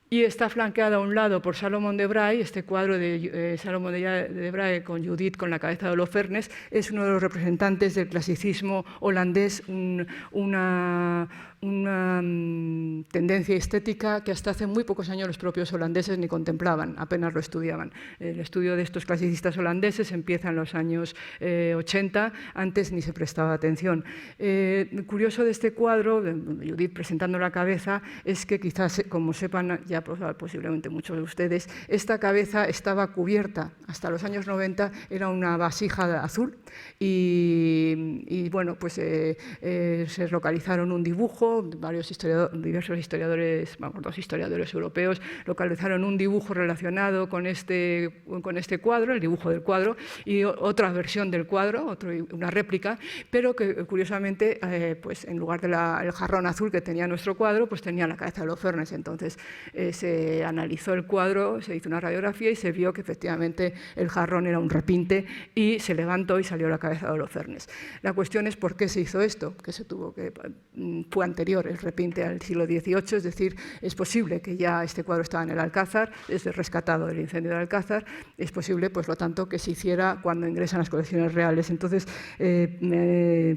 Speaker 1: y está flanqueada a un lado por Salomón de Bray. Este cuadro de Salomón de Bray con Judith con la cabeza de Holofernes es uno de los representantes del clasicismo holandés, una tendencia estética que hasta hace muy pocos años los propios holandeses ni contemplaban, apenas lo estudiaban. El estudio de estos clasicistas holandeses empieza en los años 80, antes ni se prestaba atención. Curioso de este cuadro, de Judith presentando la cabeza, es que quizás, como sepan ya posiblemente muchos de ustedes, esta cabeza estaba cubierta, hasta los años 90 era una vasija azul y bueno, pues se localizaron un dibujo, diversos historiadores, dos historiadores europeos, localizaron un dibujo relacionado con este cuadro, el dibujo del cuadro, y otra versión del cuadro, una réplica, pero que curiosamente, pues en lugar del jarrón azul que tenía nuestro cuadro, pues tenía la cabeza de Holofernes. Entonces, se analizó el cuadro, se hizo una radiografía y se vio que efectivamente el jarrón era un repinte y se levantó y salió la cabeza de Holofernes. La cuestión es por qué se hizo esto, que fue anterior el repinte al siglo XVIII, es decir, es posible que ya este cuadro estaba en el Alcázar, desde rescatado del incendio del Alcázar, es posible, pues lo tanto, que se hiciera cuando ingresan las colecciones reales. Entonces,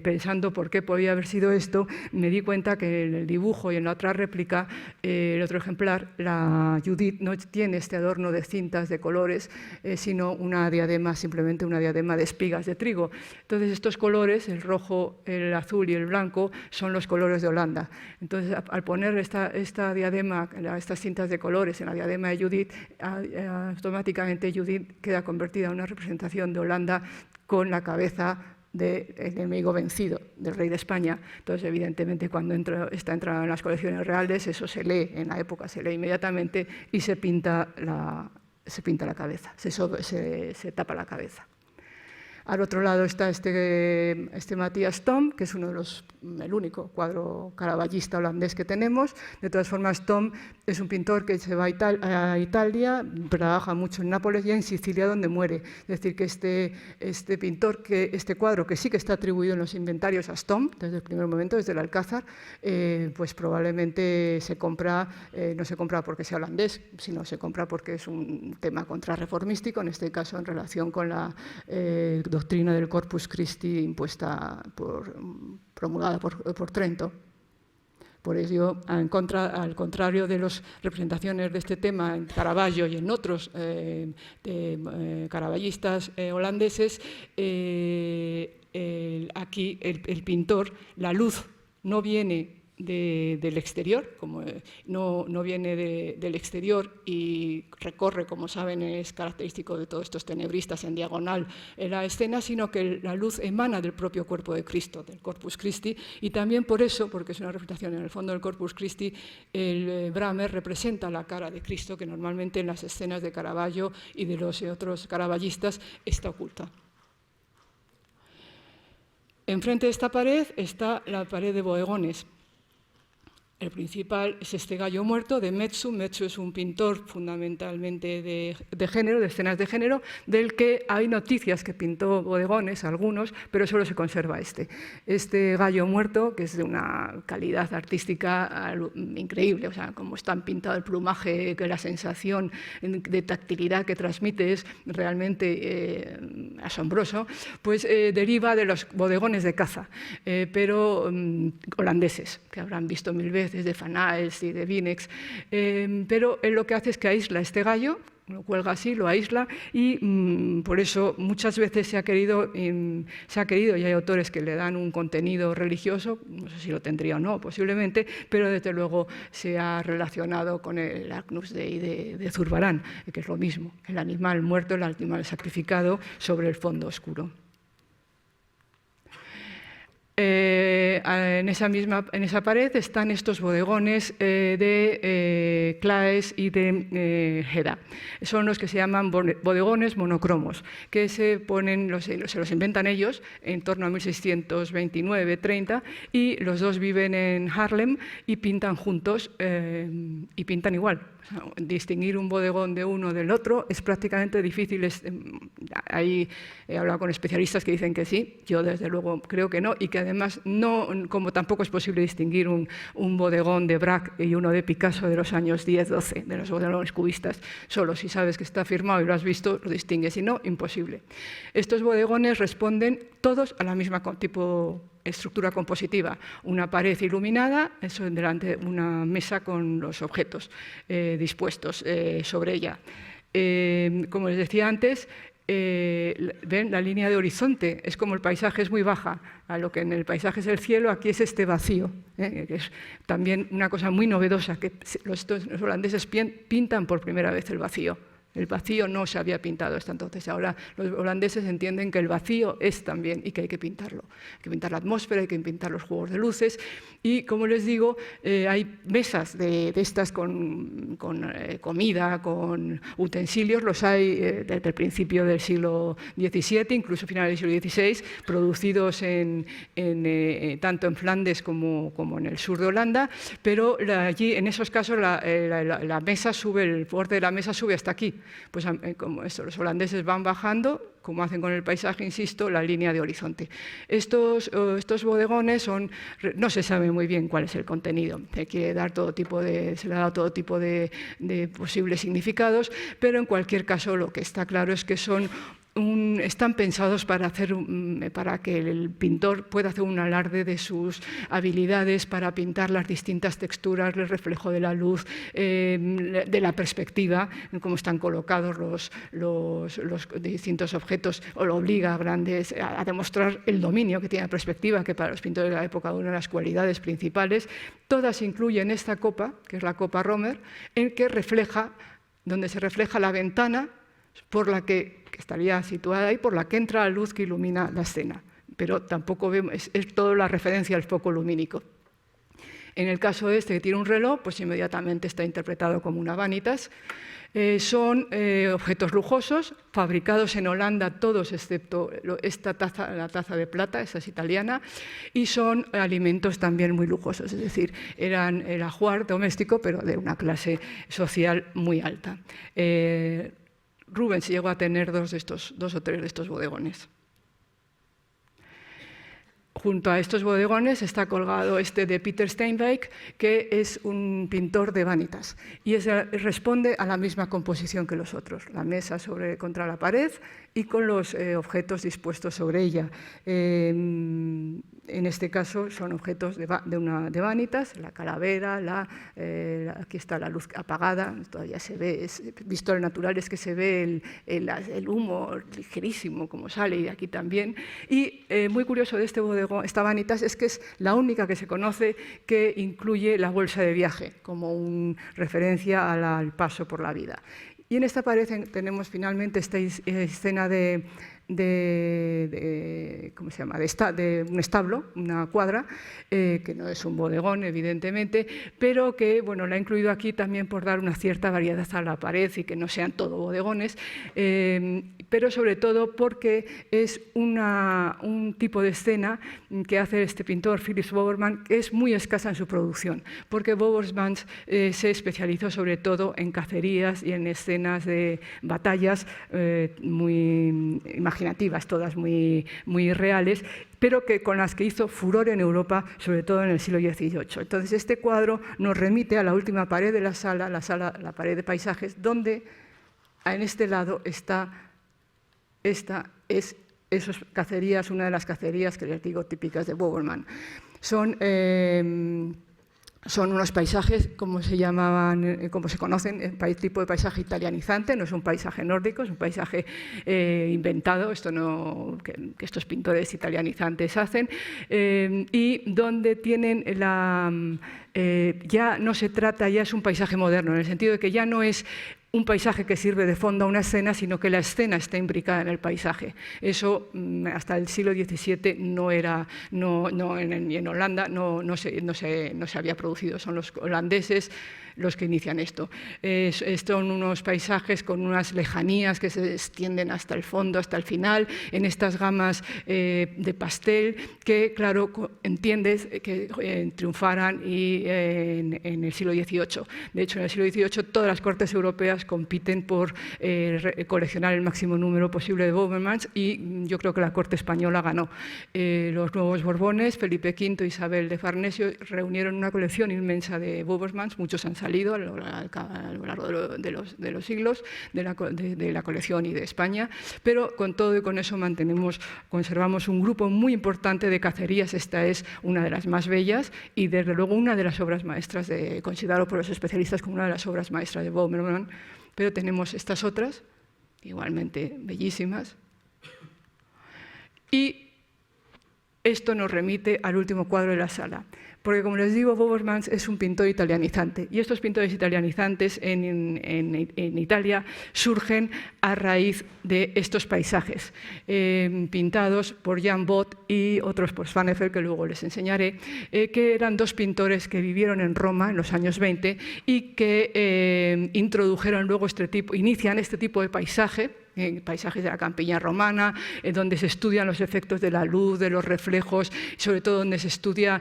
Speaker 1: pensando por qué podía haber sido esto, me di cuenta que en el dibujo y en la otra réplica, el otro ejemplar, la Judith no tiene este adorno de cintas de colores, sino una diadema, simplemente una diadema de espigas de trigo. Entonces, estos colores, el rojo, el azul y el blanco, son los colores de Holanda. Entonces, al poner esta diadema, estas cintas de colores en la diadema de Judith, automáticamente Judith queda convertida en una representación de Holanda con la cabeza del enemigo vencido, del rey de España. Entonces, evidentemente, cuando está entrando en las colecciones reales, eso se lee, en la época se lee inmediatamente y se pinta la cabeza, se tapa la cabeza. Al otro lado está este Matthias Thom, que es el único cuadro caravallista holandés que tenemos. De todas formas, Thom es un pintor que se va a Italia, trabaja mucho en Nápoles y en Sicilia, donde muere. Es decir, que este cuadro, que sí que está atribuido en los inventarios a Thom, desde el primer momento, desde el Alcázar, pues probablemente no se compra porque sea holandés, sino se compra porque es un tema contrarreformístico, en este caso en relación con la doctrina del Corpus Christi promulgada por Trento. Por ello, al contrario de las representaciones de este tema en Caravaggio y en otros caravallistas holandeses, aquí el pintor, la luz no viene del exterior, no viene del exterior y recorre, como saben, es característico de todos estos tenebristas en diagonal en la escena, sino que la luz emana del propio cuerpo de Cristo, del Corpus Christi, y también por eso, porque es una representación en el fondo del Corpus Christi, el Bramer representa la cara de Cristo, que normalmente en las escenas de Caravaggio y de los otros caravallistas está oculta. Enfrente de esta pared está la pared de bodegones. El principal es este gallo muerto de Metsu. Metsu es un pintor fundamentalmente de género, de escenas de género, del que hay noticias que pintó bodegones, algunos, pero solo se conserva este. Este gallo muerto, que es de una calidad artística increíble, o sea, como está pintado el plumaje, que la sensación de tactilidad que transmite es realmente asombroso, pues deriva de los bodegones de caza, pero holandeses, que habrán visto mil veces, de Van Aes y de Vinex, pero él lo que hace es que aísla este gallo, lo cuelga así, lo aísla, y por eso muchas veces se ha querido, y hay autores que le dan un contenido religioso, no sé si lo tendría o no, posiblemente, pero desde luego se ha relacionado con el Agnus Dei de Zurbarán, que es lo mismo, el animal muerto, el animal sacrificado sobre el fondo oscuro. En esa pared están estos bodegones de Claes y de Heda. Son los que se llaman bodegones monocromos, que se los inventan ellos en torno a 1629-30, y los dos viven en Haarlem y pintan juntos y pintan igual. Distinguir un bodegón de uno del otro es prácticamente difícil. Ahí he hablado con especialistas que dicen que sí, yo desde luego creo que no, y que además como tampoco es posible distinguir un bodegón de Braque y uno de Picasso de los años 10-12, de los bodegones cubistas. Solo si sabes que está firmado y lo has visto, lo distingues, si no, imposible. Estos bodegones responden todos a la misma estructura compositiva, una pared iluminada, eso delante de una mesa con los objetos dispuestos sobre ella. Como les decía antes, ven la línea de horizonte, es como el paisaje es muy baja, a lo que en el paisaje es el cielo, aquí es este vacío, que es también una cosa muy novedosa, que los holandeses pintan por primera vez el vacío. El vacío no se había pintado hasta entonces. Ahora los holandeses entienden que el vacío es también y que hay que pintarlo. Hay que pintar la atmósfera, hay que pintar los juegos de luces. Y, como les digo, hay mesas de estas con comida, con utensilios. Los hay desde el principio del siglo XVII, incluso finales del siglo XVI, producidos tanto en Flandes como en el sur de Holanda. Pero allí, en esos casos, la mesa sube, el borde de la mesa sube hasta aquí. Pues como esto, los holandeses van bajando, como hacen con el paisaje, insisto, la línea de horizonte. Estos bodegones no se sabe muy bien cuál es el contenido. Se le ha dado todo tipo de posibles significados, pero en cualquier caso lo que está claro es que están pensados para que el pintor pueda hacer un alarde de sus habilidades para pintar las distintas texturas, el reflejo de la luz, de la perspectiva, cómo están colocados los distintos objetos, o lo obliga a demostrar el dominio que tiene la perspectiva, que para los pintores de la época es una de las cualidades principales. Todas incluyen esta copa, que es la copa Romer, donde se refleja la ventana por la que estaría situada ahí, por la que entra la luz que ilumina la escena. Pero tampoco vemos, es toda la referencia al foco lumínico. En el caso este, que tiene un reloj, pues inmediatamente está interpretado como una vanitas. Son objetos lujosos, fabricados en Holanda todos, excepto esta taza, la taza de plata, esa es italiana, y son alimentos también muy lujosos, es decir, eran el ajuar doméstico, pero de una clase social muy alta. Rubens llegó a tener dos o tres de estos bodegones. Junto a estos bodegones está colgado este de Peter Steinbeck, que es un pintor de vanitas, y responde a la misma composición que los otros, la mesa contra la pared y con los objetos dispuestos sobre ella. En este caso son objetos de vanitas, la calavera, aquí está la luz apagada, todavía se ve, visto al natural es que se ve el humo ligerísimo como sale, y aquí también. Y muy curioso de este bodegón, esta vanitas, es que es la única que se conoce que incluye la bolsa de viaje como una referencia al paso por la vida. Y en esta pared tenemos finalmente esta escena ¿cómo se llama? De un establo, una cuadra, que no es un bodegón, evidentemente, pero que la he incluido aquí también por dar una cierta variedad a la pared y que no sean todo bodegones, pero sobre todo porque es un tipo de escena que hace este pintor, Philips Boberman, que es muy escasa en su producción, porque Boberman se especializó sobre todo en cacerías y en escenas de batallas muy imaginativas, todas muy reales, pero con las que hizo furor en Europa, sobre todo en el siglo XVIII. Entonces, este cuadro nos remite a la última pared de la pared de paisajes, donde en este lado esas cacerías, una de las cacerías que les digo típicas de Boberman. Son unos paisajes, como se conocen, tipo de paisaje italianizante, no es un paisaje nórdico, es un paisaje inventado, que estos pintores italianizantes hacen, y donde tienen ya no se trata, ya es un paisaje moderno, en el sentido de que ya no es un paisaje que sirve de fondo a una escena, sino que la escena está imbricada en el paisaje. Eso hasta el siglo XVII no era, en Holanda no se había producido. Son los holandeses los que inician esto. Son unos paisajes con unas lejanías que se extienden hasta el fondo, hasta el final, en estas gamas de pastel que, claro, entiendes que triunfaran en el siglo XVIII. De hecho, en el siglo XVIII todas las cortes europeas compiten por coleccionar el máximo número posible de Bobermans, y yo creo que la corte española ganó. Los nuevos Borbones, Felipe V e Isabel de Farnesio, reunieron una colección inmensa de Bobermans, muchos han salido a lo largo de los siglos de la colección y de España, pero con todo y con eso conservamos un grupo muy importante de cacerías. Esta es una de las más bellas y desde luego una de las obras maestras, considerado por los especialistas como una de las obras maestras de Boberman, pero tenemos estas otras, igualmente bellísimas. Y Esto nos remite al último cuadro de la sala. Porque, como les digo, Bobermans es un pintor italianizante. Y estos pintores italianizantes en Italia surgen a raíz de estos paisajes, pintados por Jan Both y otros por Svanefeld, que luego les enseñaré, que eran dos pintores que vivieron en Roma en los años 20 y que introdujeron luego inician este tipo de paisaje, paisajes de la campiña romana, donde se estudian los efectos de la luz, de los reflejos, sobre todo donde se estudia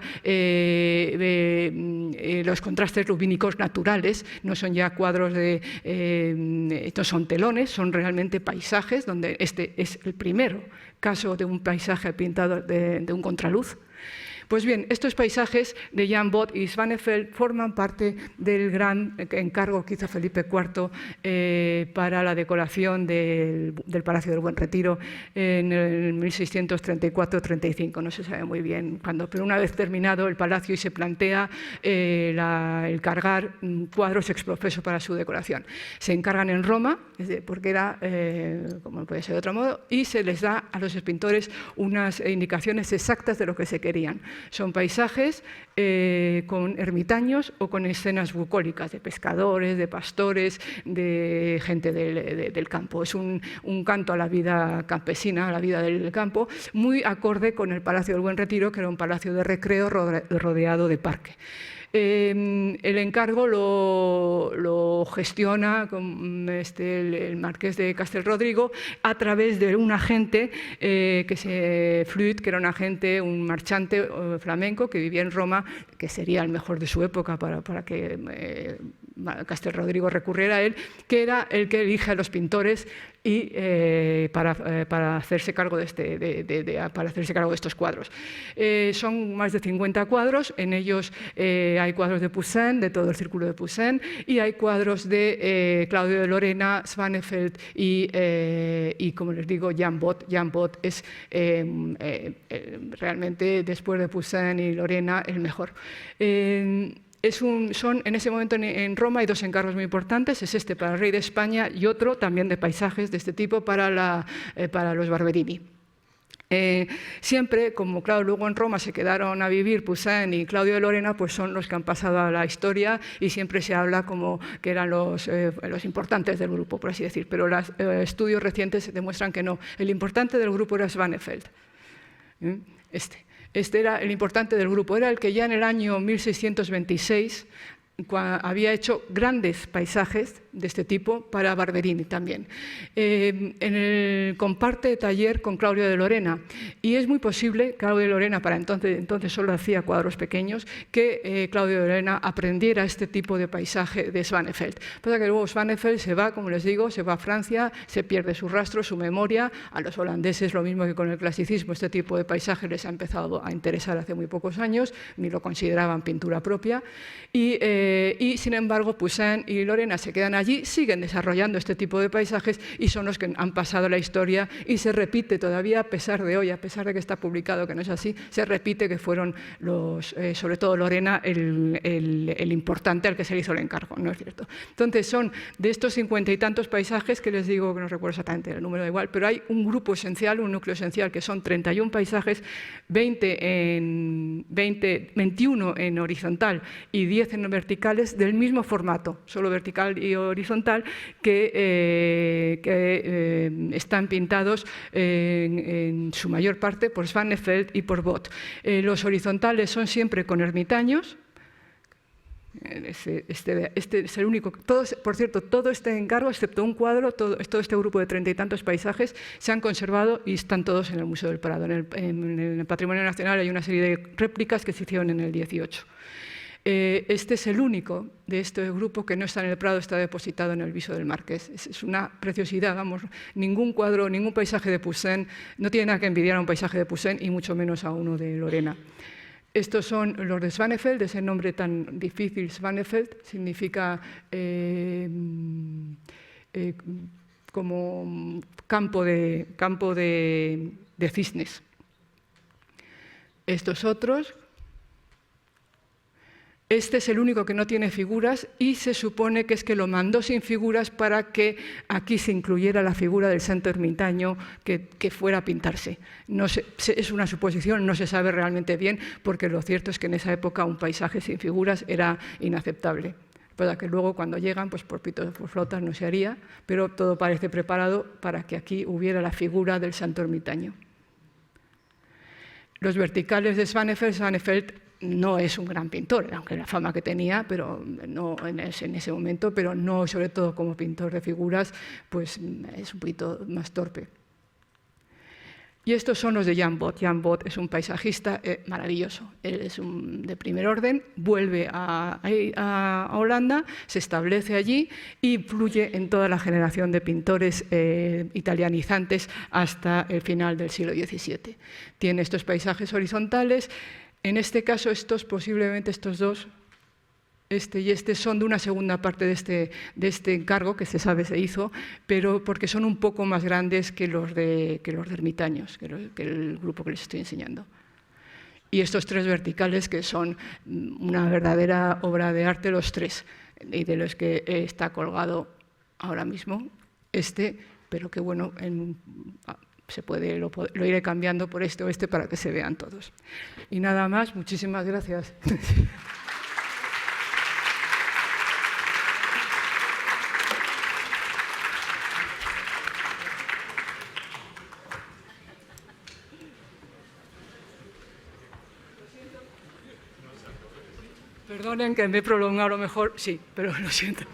Speaker 1: los contrastes lumínicos naturales. No son ya cuadros estos son telones, son realmente paisajes, donde este es el primero caso de un paisaje pintado de un contraluz. Pues bien, estos paisajes de Jan Both y Svanefeld forman parte del gran encargo que hizo Felipe IV para la decoración del Palacio del Buen Retiro en el 1634-35. No se sabe muy bien cuándo, pero una vez terminado el palacio y se plantea el cargar cuadros ex professo para su decoración. Se encargan en Roma, porque era, como no puede ser de otro modo, y se les da a los pintores unas indicaciones exactas de lo que se querían. Son paisajes con ermitaños o con escenas bucólicas de pescadores, de pastores, de gente del campo. Es un canto a la vida campesina, a la vida del campo, muy acorde con el Palacio del Buen Retiro, que era un palacio de recreo rodeado de parque. El encargo lo gestiona el marqués de Castelrodrigo a través de un agente Flüt, que era un agente, un marchante flamenco que vivía en Roma, que sería el mejor de su época para que Castelrodrigo recurriera a él, que era el que elige a los pintores y para hacerse cargo de estos cuadros. Son más de 50 cuadros, en ellos hay cuadros de Poussin, de todo el círculo de Poussin, y hay cuadros de Claudio de Lorena, Svanefeld y, como les digo, Jan Both. Jan Both es realmente, después de Poussin y Lorena, el mejor. En ese momento en Roma hay dos encargos muy importantes, es este para el rey de España y otro también de paisajes de este tipo para los Barberini. Siempre, como claro, luego en Roma se quedaron a vivir Poussin y Claudio de Lorena, pues son los que han pasado a la historia y siempre se habla como que eran los importantes del grupo, por así decir, pero los estudios recientes demuestran que no. El importante del grupo era Svanefeld. Este era el importante del grupo, era el que ya en el año 1626 había hecho grandes paisajes de este tipo para Barberini también. Comparte taller con Claudio de Lorena y es muy posible, Claudio de Lorena para entonces solo hacía cuadros pequeños, que Claudio de Lorena aprendiera este tipo de paisaje de Svanefeld. Pasa que luego Svanefeld se va, como les digo, se va a Francia, se pierde su rastro, su memoria. A los holandeses, lo mismo que con el clasicismo, este tipo de paisaje les ha empezado a interesar hace muy pocos años, ni lo consideraban pintura propia. Y sin embargo, Poussin y Lorena se quedan allí, siguen desarrollando este tipo de paisajes y son los que han pasado la historia y se repite todavía a pesar de hoy, a pesar de que está publicado que no es así, se repite que fueron sobre todo Lorena, el importante al que se le hizo el encargo, ¿no es cierto? Entonces son de estos 50 y tantos paisajes que les digo que no recuerdo exactamente el número igual, pero hay un grupo esencial, un núcleo esencial que son 31 paisajes, 21 en horizontal y 10 en verticales del mismo formato, solo vertical y horizontal, que están pintados en su mayor parte por Svanefeld y por Both. Los horizontales son siempre con ermitaños. Este es el único. Por cierto, todo este encargo, excepto un cuadro, todo este grupo de 30 y tantos paisajes, se han conservado y están todos en el Museo del Prado. En el Patrimonio Nacional hay una serie de réplicas que se hicieron en el 18. Este es el único de este grupo que no está en el Prado, está depositado en el Viso del Marqués. Es una preciosidad, vamos, ningún cuadro, ningún paisaje de Poussin, no tiene nada que envidiar a un paisaje de Poussin y mucho menos a uno de Lorena. Estos son los de Svanefeld, ese nombre tan difícil, Svanefeld, significa como campo de cisnes. Estos otros, Este es el único que no tiene figuras y se supone que es que lo mandó sin figuras para que aquí se incluyera la figura del santo ermitaño que fuera a pintarse. No sé, es una suposición, no se sabe realmente bien, porque lo cierto es que en esa época un paisaje sin figuras era inaceptable. Para que luego cuando llegan, pues por pitos por flotas no se haría, pero todo parece preparado para que aquí hubiera la figura del santo ermitaño. Los verticales de Svanefeld no es un gran pintor, aunque la fama que tenía, pero no en ese momento, pero no sobre todo como pintor de figuras, pues es un poquito más torpe. Y estos son los de Jan Both. Jan Both es un paisajista maravilloso. Él es de primer orden, vuelve a Holanda, se establece allí y influye en toda la generación de pintores italianizantes hasta el final del siglo XVII. Tiene estos paisajes horizontales. En este caso, posiblemente estos dos, este y este, son de una segunda parte de este encargo que se sabe se hizo, pero porque son un poco más grandes que los de ermitaños, que el grupo que les estoy enseñando. Y estos tres verticales que son una verdadera obra de arte, los tres, y de los que está colgado ahora mismo pero que bueno, lo iré cambiando por este o este para que se vean todos. Y nada más, muchísimas gracias. Perdonen que me he prolongado a lo mejor, sí, pero lo siento.